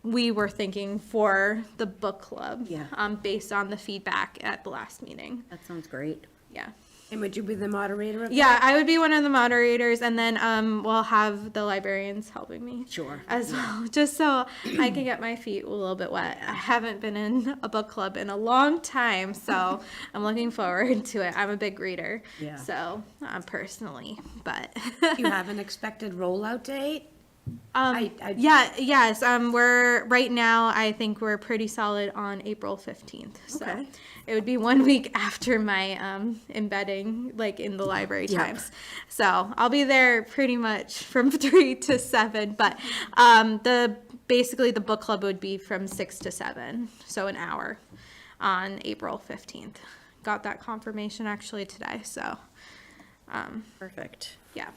we were thinking for the book club. Yeah. Based on the feedback at the last meeting. That sounds great. Yeah. And would you be the moderator of that? Yeah, I would be one of the moderators, and then we'll have the librarians helping me. Sure. As well, just so I can get my feet a little bit wet. I haven't been in a book club in a long time, so I'm looking forward to it. I'm a big reader, Yeah. so personally, but Do you have an expected rollout date? I- yes. We're right now. I think we're pretty solid on April 15th. So Okay. it would be 1 week after my embedding, like in the library Yep. times. So I'll be there pretty much from 3 to 7. But basically the book club would be from 6 to 7, so an hour on April 15th. Got that confirmation actually today. So Perfect. yeah.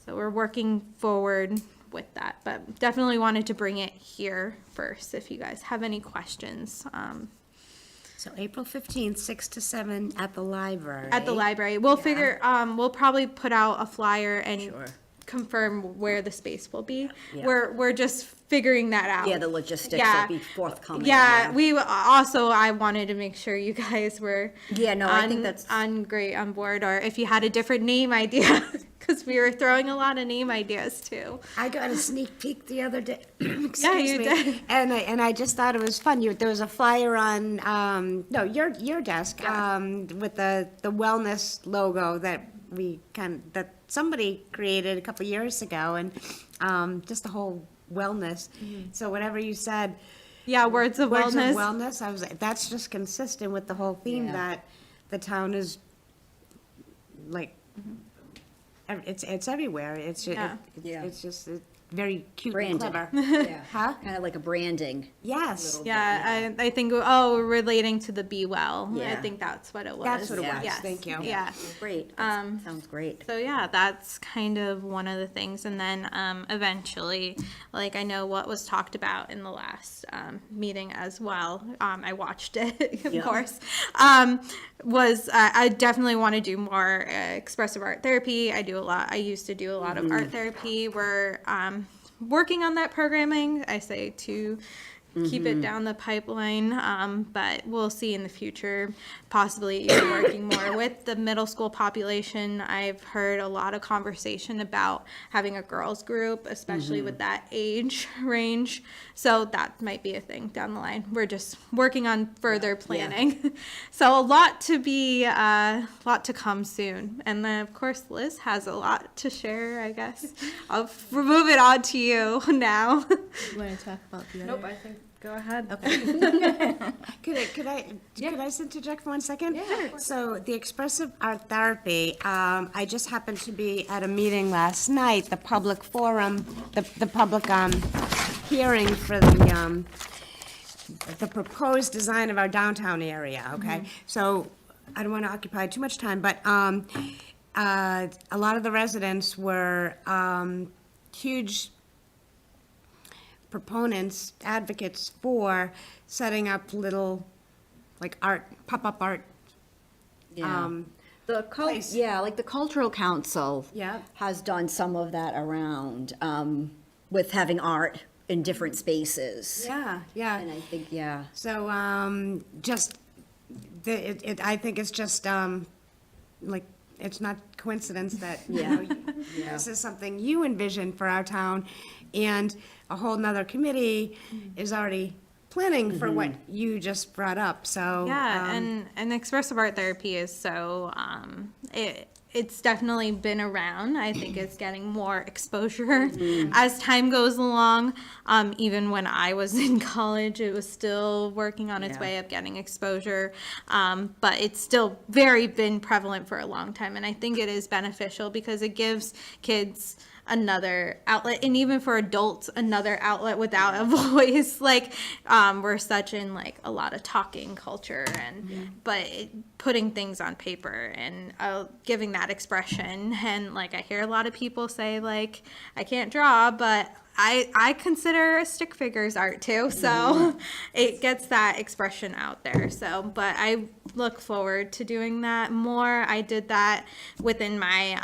So we're working forward with that, but definitely wanted to bring it here first if you guys have any questions. So April 15th, 6 to 7 at the library. At the library, we'll figure, we'll probably put out a flyer and Sure. confirm where the space will be. Yeah. We're just figuring that out. Yeah, the logistics Yeah. will be forthcoming. Yeah, I wanted to make sure you guys were Yeah, no, I think that's- on board, or if you had a different name idea, because we were throwing a lot of name ideas too. I got a sneak peek the other day. Excuse you me. did. And I just thought it was fun. There was a flyer on your desk with the wellness logo that that somebody created a couple years ago, and just the whole wellness. So whatever you said, Yeah, words of words wellness. of wellness. I was like, that's just consistent with the whole theme Yeah. that the town is like. It's everywhere. It's just, Yeah. Yeah. it's just very cute Branding. and clever. Yeah. Huh? Kind of like a branding. Yes. Yeah, I think, relating to the Be Well. I Yeah. think that's what it was. That's what it was. Yes. Thank you. Yeah. Great. Sounds great. So yeah, that's kind of one of the things. And then eventually, like I know what was talked about in the last meeting as well. I watched it, of Yeah. course. Was I definitely want to do more expressive art therapy. I used to do a lot of art therapy. We're working on that programming. I say to keep it down the pipeline, but we'll see in the future, possibly even working more with the middle school population. I've heard a lot of conversation about having a girls group, especially with that age range. So that might be a thing down the line. We're just working on further planning. So a lot to come soon. And then of course Liz has a lot to share, I guess. I'll move it on to you now. You want to talk about the other? I think, go ahead. Could I just interject for 1 second? Yeah. So the expressive art therapy, I just happened to be at a meeting last night, the public forum, the public hearing for the proposed design of our downtown area, okay? So I don't want to occupy too much time, but a lot of the residents were huge proponents, advocates for setting up little, like art, pop-up art. Yeah. The place. like the Cultural Council Yeah. has done some of that around with having art in different spaces. Yeah, yeah. And I think, yeah. So, just I think it's just, like, it's not coincidence that, this is something you envisioned for our town, and a whole nother committee is already planning for what you just brought up, so. Yeah, and expressive art therapy is so, it's definitely been around. I think it's getting more exposure as time goes along. Even when I was in college, it was still working on its way of getting exposure. But it's still very been prevalent for a long time. And I think it is beneficial because it gives kids another outlet, and even for adults, another outlet without a voice. Like, we're such in like a lot of talking culture, and putting things on paper and giving that expression. And like, I hear a lot of people say like, I can't draw, but I consider stick figures art too, so it gets that expression out there. So, but I look forward to doing that more. I did that within my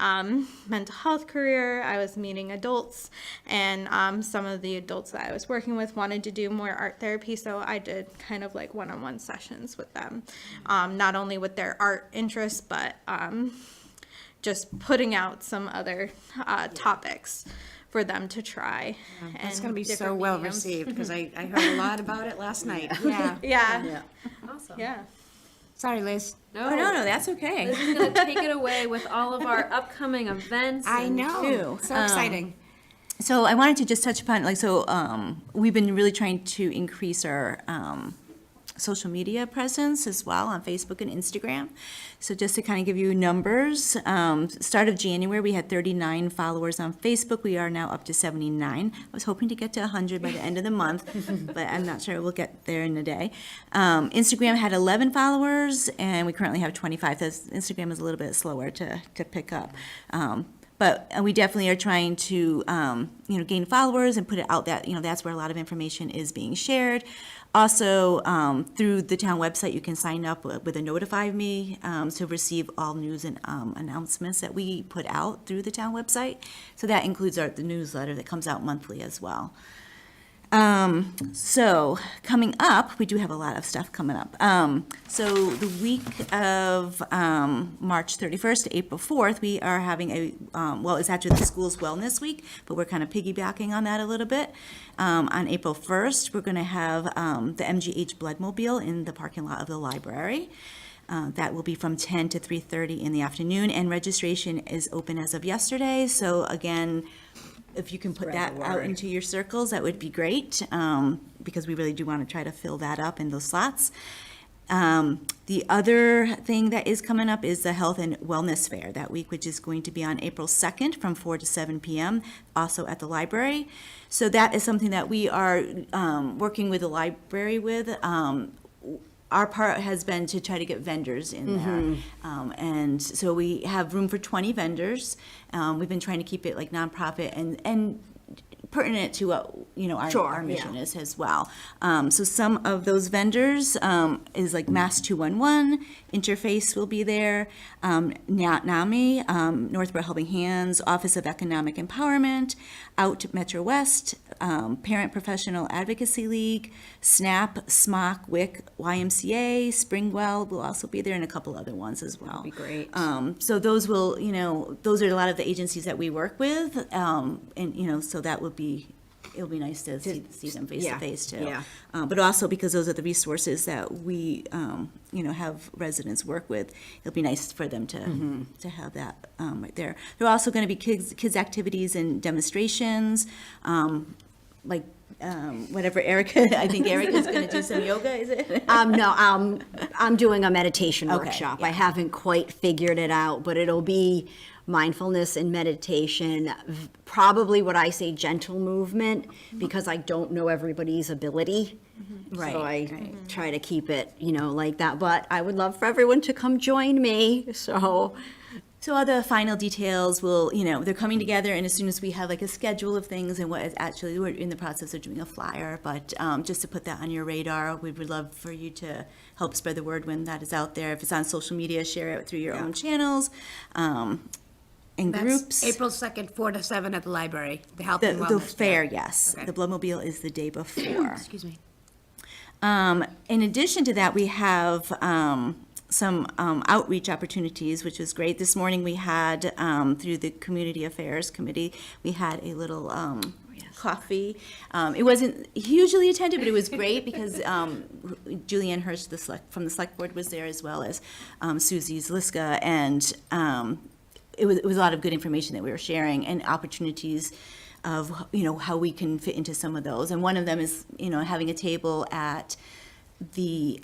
mental health career. I was meeting adults, and some of the adults that I was working with wanted to do more art therapy, so I did kind of like one-on-one sessions with them, not only with their art interests, but just putting out some other topics for them to try. It's and gonna be so different well mediums. received, because I heard a lot about it last night. Yeah. Yeah, Awesome. yeah. Sorry, Liz. Oh, no, that's okay. This is going to take it away with all of our upcoming events. I and- know, Too. so exciting. So I wanted to just touch upon, like, we've been really trying to increase our social media presence as well on Facebook and Instagram. So just to kind of give you numbers, start of January, we had 39 followers on Facebook. We are now up to 79. I was hoping to get to 100 by the end of the month, but I'm not sure we'll get there in a day. Instagram had 11 followers, and we currently have 25. Instagram is a little bit slower to pick up. But we definitely are trying to, gain followers and put it out that, that's where a lot of information is being shared. Also, through the town website, you can sign up with a Notify Me to receive all news and announcements that we put out through the town website. So that includes the newsletter that comes out monthly as well. So coming up, we do have a lot of stuff coming up. So the week of March 31st to April 4th, we are having it's actually the school's wellness week, but we're kind of piggybacking on that a little bit. On April 1st, we're going to have the MGH Bloodmobile in the parking lot of the library. That will be from 10 to 3:30 in the afternoon, and registration is open as of yesterday. So again, if you can put that out into your circles, that would be great, because we really do want to try to fill that up in those slots. The other thing that is coming up is the Health and Wellness Fair that week, which is going to be on April 2nd from 4 to 7 p.m., also at the library. So that is something that we are working with the library with. Our part has been to try to get vendors in there. And so we have room for 20 vendors. We've been trying to keep it like nonprofit and pertinent to what, our mission is as well. So some of those vendors is like Mass 211, Interface will be there, NAMI, Northborough Helping Hands, Office of Economic Empowerment, Out Metro West, Parent Professional Advocacy League, SNAP, SMOC, WIC, YMCA, Springwell will also be there, and a couple other ones as well. That'd be great. So those will, those are a lot of the agencies that we work with, and, so that would be, it'll be nice to see them face to face too. yeah. But also because those are the resources that we, have residents work with, it'll be nice for them to have that right there. There are also going to be kids activities and demonstrations, whatever Erica, I think Erica's going to do some yoga, is it? No, I'm doing a meditation Okay, workshop. yeah. I haven't quite figured it out, but it'll be mindfulness and meditation, probably what I say gentle movement, because I don't know everybody's ability. Right, So I right. try to keep it, like that. But I would love for everyone to come join me, so. So all the final details will, they're coming together, and as soon as we have like a schedule of things and what is actually, we're in the process of doing a flyer, but just to put that on your radar, we would love for you to help spread the word when that is out there. If it's on social media, share it through your own channels, in groups. That's April 2nd, 4 to 7 at the library, the Health The and Wellness fair, yes. Okay. The Bloodmobile is the day before. Excuse me. In addition to that, we have some outreach opportunities, which was great. This morning we had, through the Community Affairs Committee, we had a little coffee. It wasn't hugely attended, but it was great because Julianne Hirsch, from the Select Board, was there, as well as Susie Zliska, and it was a lot of good information that we were sharing and opportunities of, how we can fit into some of those. And one of them is, having a table at the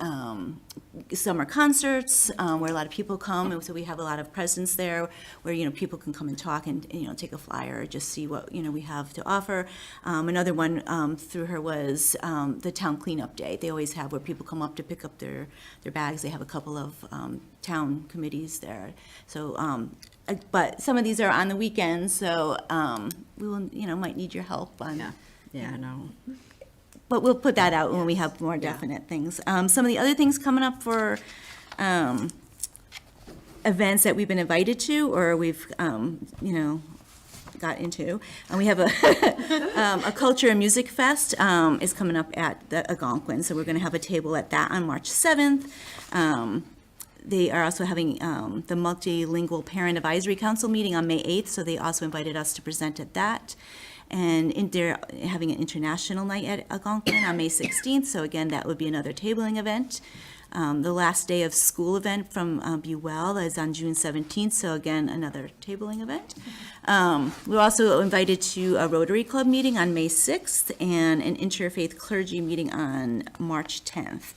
summer concerts, where a lot of people come, and so we have a lot of presence there where, people can come and talk and, take a flyer or just see what, we have to offer. Another one through her was the town cleanup day. They always have where people come up to pick up their bags. They have a couple of town committees there. So, but some of these are on the weekends, so we will, might need your help on. Yeah, no. But we'll put that out when we have more definite things. Some of the other things coming up for events that we've been invited to, or we've, got into. And we have a Culture and Music Fest is coming up at the Algonquin, so we're going to have a table at that on March 7th. They are also having the Multilingual Parent Advisory Council meeting on May 8th, so they also invited us to present at that. And they're having an international night at Algonquin on May 16th, so again, that would be another tabling event. The last day of school event from Be Well is on June 17th, so again, another tabling event. We're also invited to a Rotary Club meeting on May 6th and an interfaith clergy meeting on March 10th.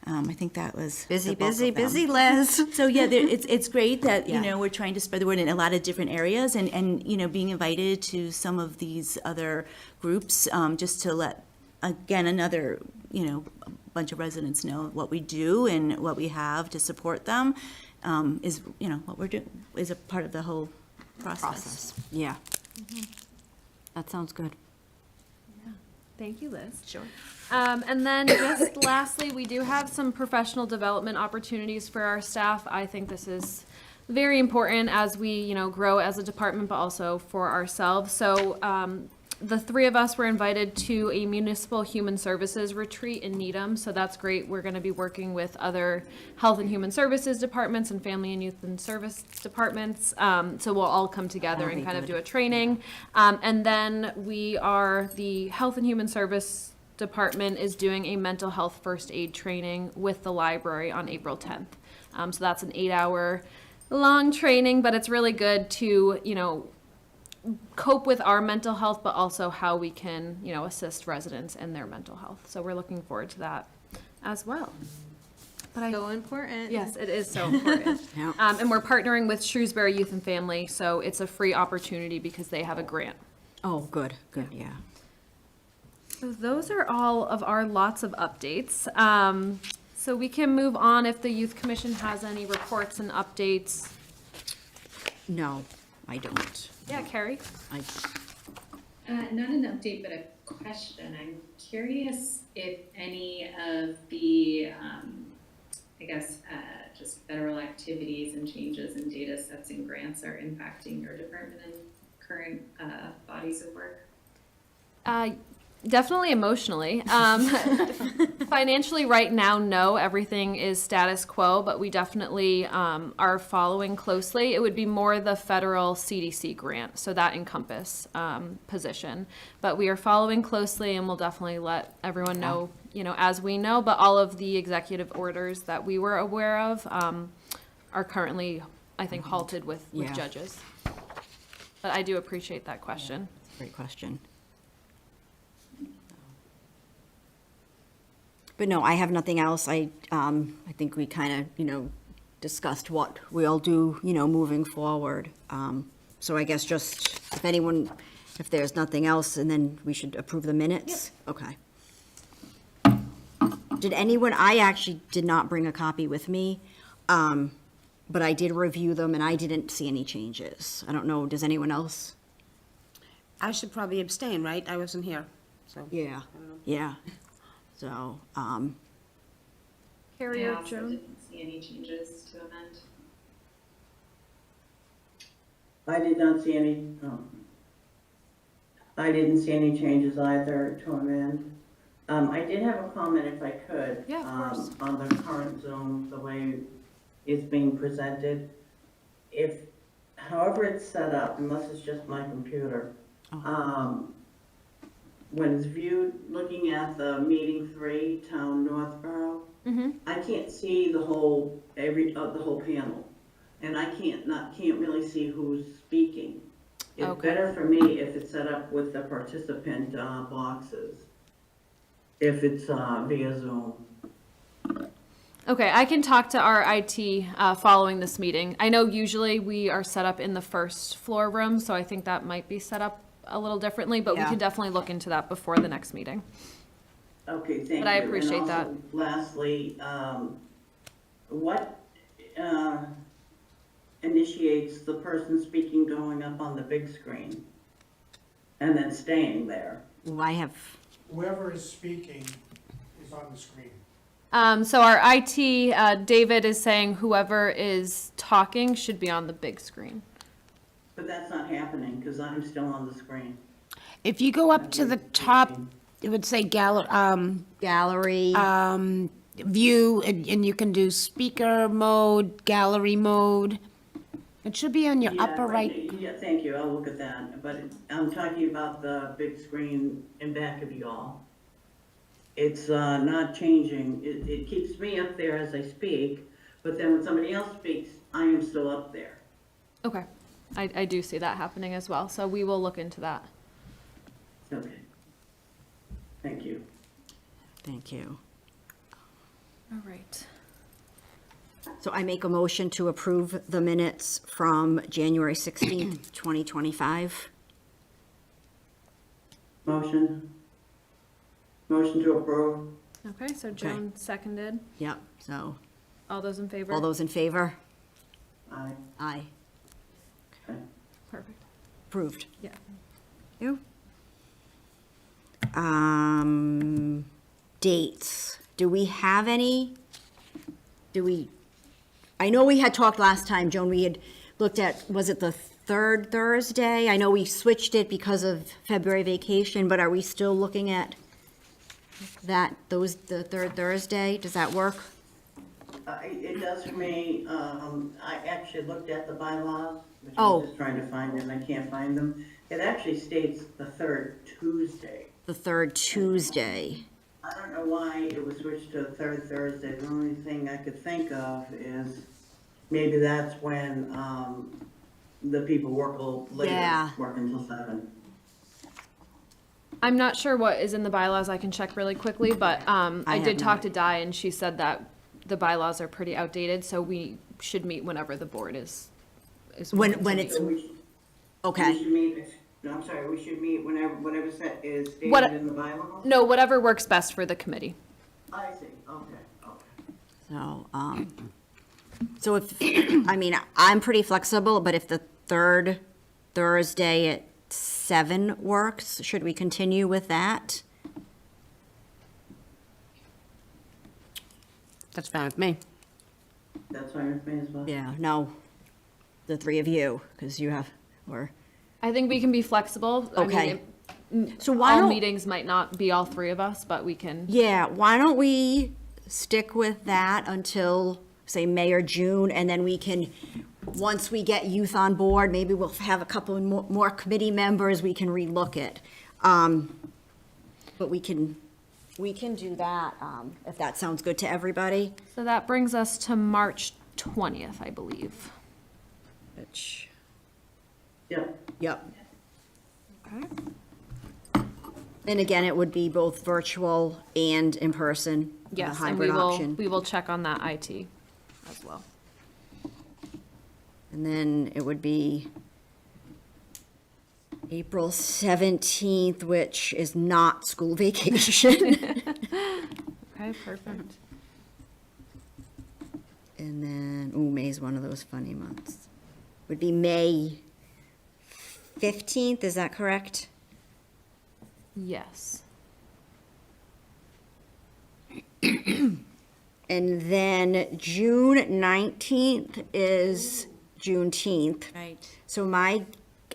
I think that was the bulk of them. Busy, Liz. So, yeah, it's great that, we're trying to spread the word in a lot of different areas and being invited to some of these other groups, just to let, again, another, bunch of residents know what we do and what we have to support them, is, what we're doing, is a part of the whole process. Yeah. That sounds good. Thank you, Liz. Sure. And then just lastly, we do have some professional development opportunities for our staff. I think this is very important as we, grow as a department, but also for ourselves. So the three of us were invited to a municipal human services retreat in Needham. So that's great. We're going to be working with other health and human services departments and family and youth and service departments. So we'll all come together and kind of do a training. And then the health and human service department is doing a mental health first aid training with the library on April 10th. So that's an 8-hour long training, but it's really good to, cope with our mental health, but also how we can, assist residents in their mental health. So we're looking forward to that as well. But So important. yes, it is so important. Yeah. And we're partnering with Shrewsbury Youth and Family, so it's a free opportunity because they have a grant. Oh, good, yeah. So those are all of our lots of updates. So we can move on if the Youth Commission has any reports and updates. No, I don't. Yeah, Carrie? Not an update, but a question. I'm curious if any of the, just federal activities and changes in data sets and grants are impacting your department and current bodies of work? Definitely emotionally. Financially, right now, no, everything is status quo, but we definitely are following closely. It would be more the federal CDC grant, so that Encompass position. But we are following closely, and we'll definitely let everyone know, as we know. But all of the executive orders that we were aware of are currently, I think, halted with Yeah. judges. But I do appreciate that question. Great question. But no, I have nothing else. I think we kind of, discussed what we'll do, moving forward. So I guess just, if there's nothing else, and then we should approve the minutes? Okay. I actually did not bring a copy with me, but I did review them and I didn't see any changes. I don't know, does anyone else? I should probably abstain, right? I wasn't here, so. Yeah, yeah. So, Carrie I or also Joan? didn't see any changes to amend. I did not see any, I didn't see any changes either to amend. I did have a comment if I could. Yeah, of course. On the current Zoom, the way is being presented, if, however it's set up, unless it's just my computer, when it's viewed, looking at the meeting 3, Town Northborough, I can't see the whole, the whole panel. And I can't really see who's speaking. It's Okay. better for me if it's set up with the participant boxes, if it's via Zoom. Okay, I can talk to our IT following this meeting. I know usually we are set up in the first floor room, so I think that might be set up a little differently, but we Yeah. can definitely look into that before the next meeting. Okay, thank you. But I appreciate that. And also, lastly, what initiates the person speaking going up on the big screen and then staying there? Well, I have, Whoever is speaking is on the screen. So our IT, David is saying whoever is talking should be on the big screen. But that's not happening because I'm still on the screen. If you go up to the top, it would say gallery, view, and you can do speaker mode, gallery mode. It should be on your Yeah, upper right. Yeah, thank you, I'll look at that, but I'm talking about the big screen in back of y'all. It's not changing, it keeps me up there as I speak, but then when somebody else speaks, I am still up there. Okay, I do see that happening as well, so we will look into that. Okay. Thank you. thank you. All right. So I make a motion to approve the minutes from January 16th, 2025. Motion to approve. Okay, so Joan seconded. Yep, so, All those in favor? all those in favor? Aye. Aye. Okay. Perfect. Approved. Yeah. You? Dates. Do we have any? I know we had talked last time, Joan, we had looked at, was it the third Thursday? I know we switched it because of February vacation, but are we still looking at the third Thursday? Does that work? It does for me, I actually looked at the bylaws, which I Oh. was just trying to find them, I can't find them. It actually states the third Tuesday. The third Tuesday. I don't know why it was switched to the third Thursday. The only thing I could think of is maybe that's when, the people work a little later, Yeah. work until 7. I'm not sure what is in the bylaws. I can check really quickly, but I have did talk not. to Di, and she said that the bylaws are pretty outdated, so we should meet whenever the board is When willing to it's, So we should, we okay, should meet, no, I'm sorry, we should meet whatever set is What- stated in the bylaws? No, whatever works best for the committee. I see, okay. so if, I mean, I'm pretty flexible, but if the third Thursday at 7 works, should we continue with that? That's fine with me. That's fine with me as well. Yeah, no, the three of you, because you have, or, I think we can be flexible. I mean, Okay. it- so why all don't, meetings might not be all three of us, but we can. yeah, why don't we stick with that until, say, May or June, and then we can, once we get youth on board, maybe we'll have a couple more committee members, we can relook it. But we can do that, if that sounds good to everybody. So that brings us to March 20th, I believe. Which, Yep. yep. Okay. And again, it would be both virtual and in person, the Yes, and hybrid option. we will check on that IT as well. And then it would be April 17th, which is not school vacation. Okay, perfect. And then, ooh, May's one of those funny months. Would be May 15th, is that correct? Yes. And then June 19th is Juneteenth. Right. So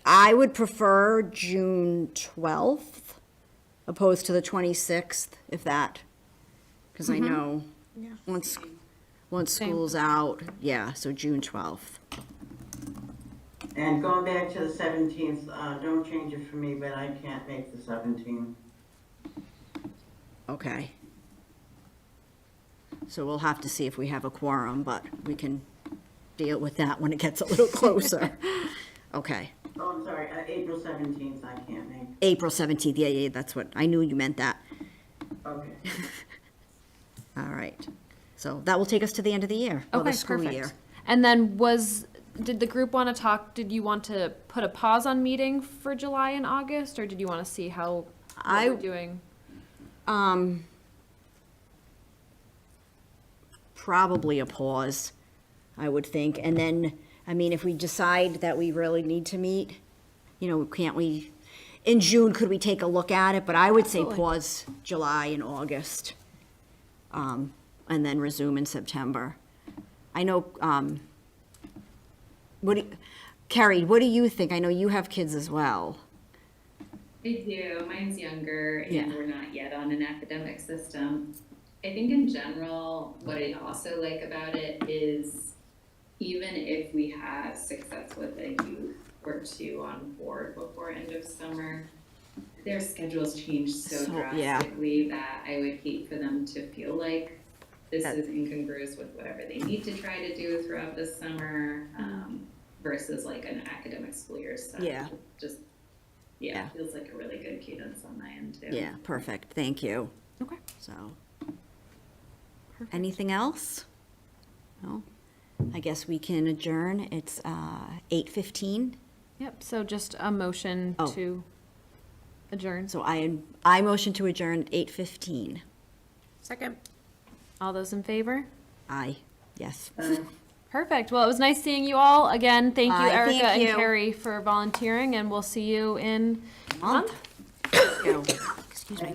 I would prefer June 12th opposed to the 26th, if that, because I know, once Same. school's out, yeah, so June 12th. And going back to the 17th, don't change it for me, but I can't make the 17th. Okay. So we'll have to see if we have a quorum, but we can deal with that when it gets a little closer. Okay. Oh, I'm sorry, April 17th I can't make. April 17th, yeah, that's what, I knew you meant that. Okay. All right. So that will take us to the end of the year, or the Okay, school perfect. year. And then did the group want to talk, did you want to put a pause on meeting for July and August, or did you want to see what I- we're doing? Probably a pause, I would think. And then, I mean, if we decide that we really need to meet, can't we, in June, could we take a look at it? But I would say Absolutely. pause July and August, and then resume in September. I know, Carrie, what do you think? I know you have kids as well. I do. Mine's younger and Yeah. we're not yet on an academic system. I think in general, what I also like about it is even if we have success with a youth or two on board before end of summer, their schedules change so yeah. drastically that I would hate for them to feel like this That- is incongruous with whatever they need to try to do throughout the summer, versus like an academic school year. So Yeah. just, Yeah. it feels like a really good cadence on my end too. Yeah, perfect. Thank you. Okay. So, anything else? No? I guess we can adjourn. It's 8:15. Yep, so just a motion Oh. to adjourn. So I motion to adjourn at 8:15. Second. All those in favor? Aye, yes. Perfect. Well, it was nice seeing you all. Again, thank you, Aye, Erica thank and you. Carrie, for volunteering, and we'll see you in a month. Go. Excuse me.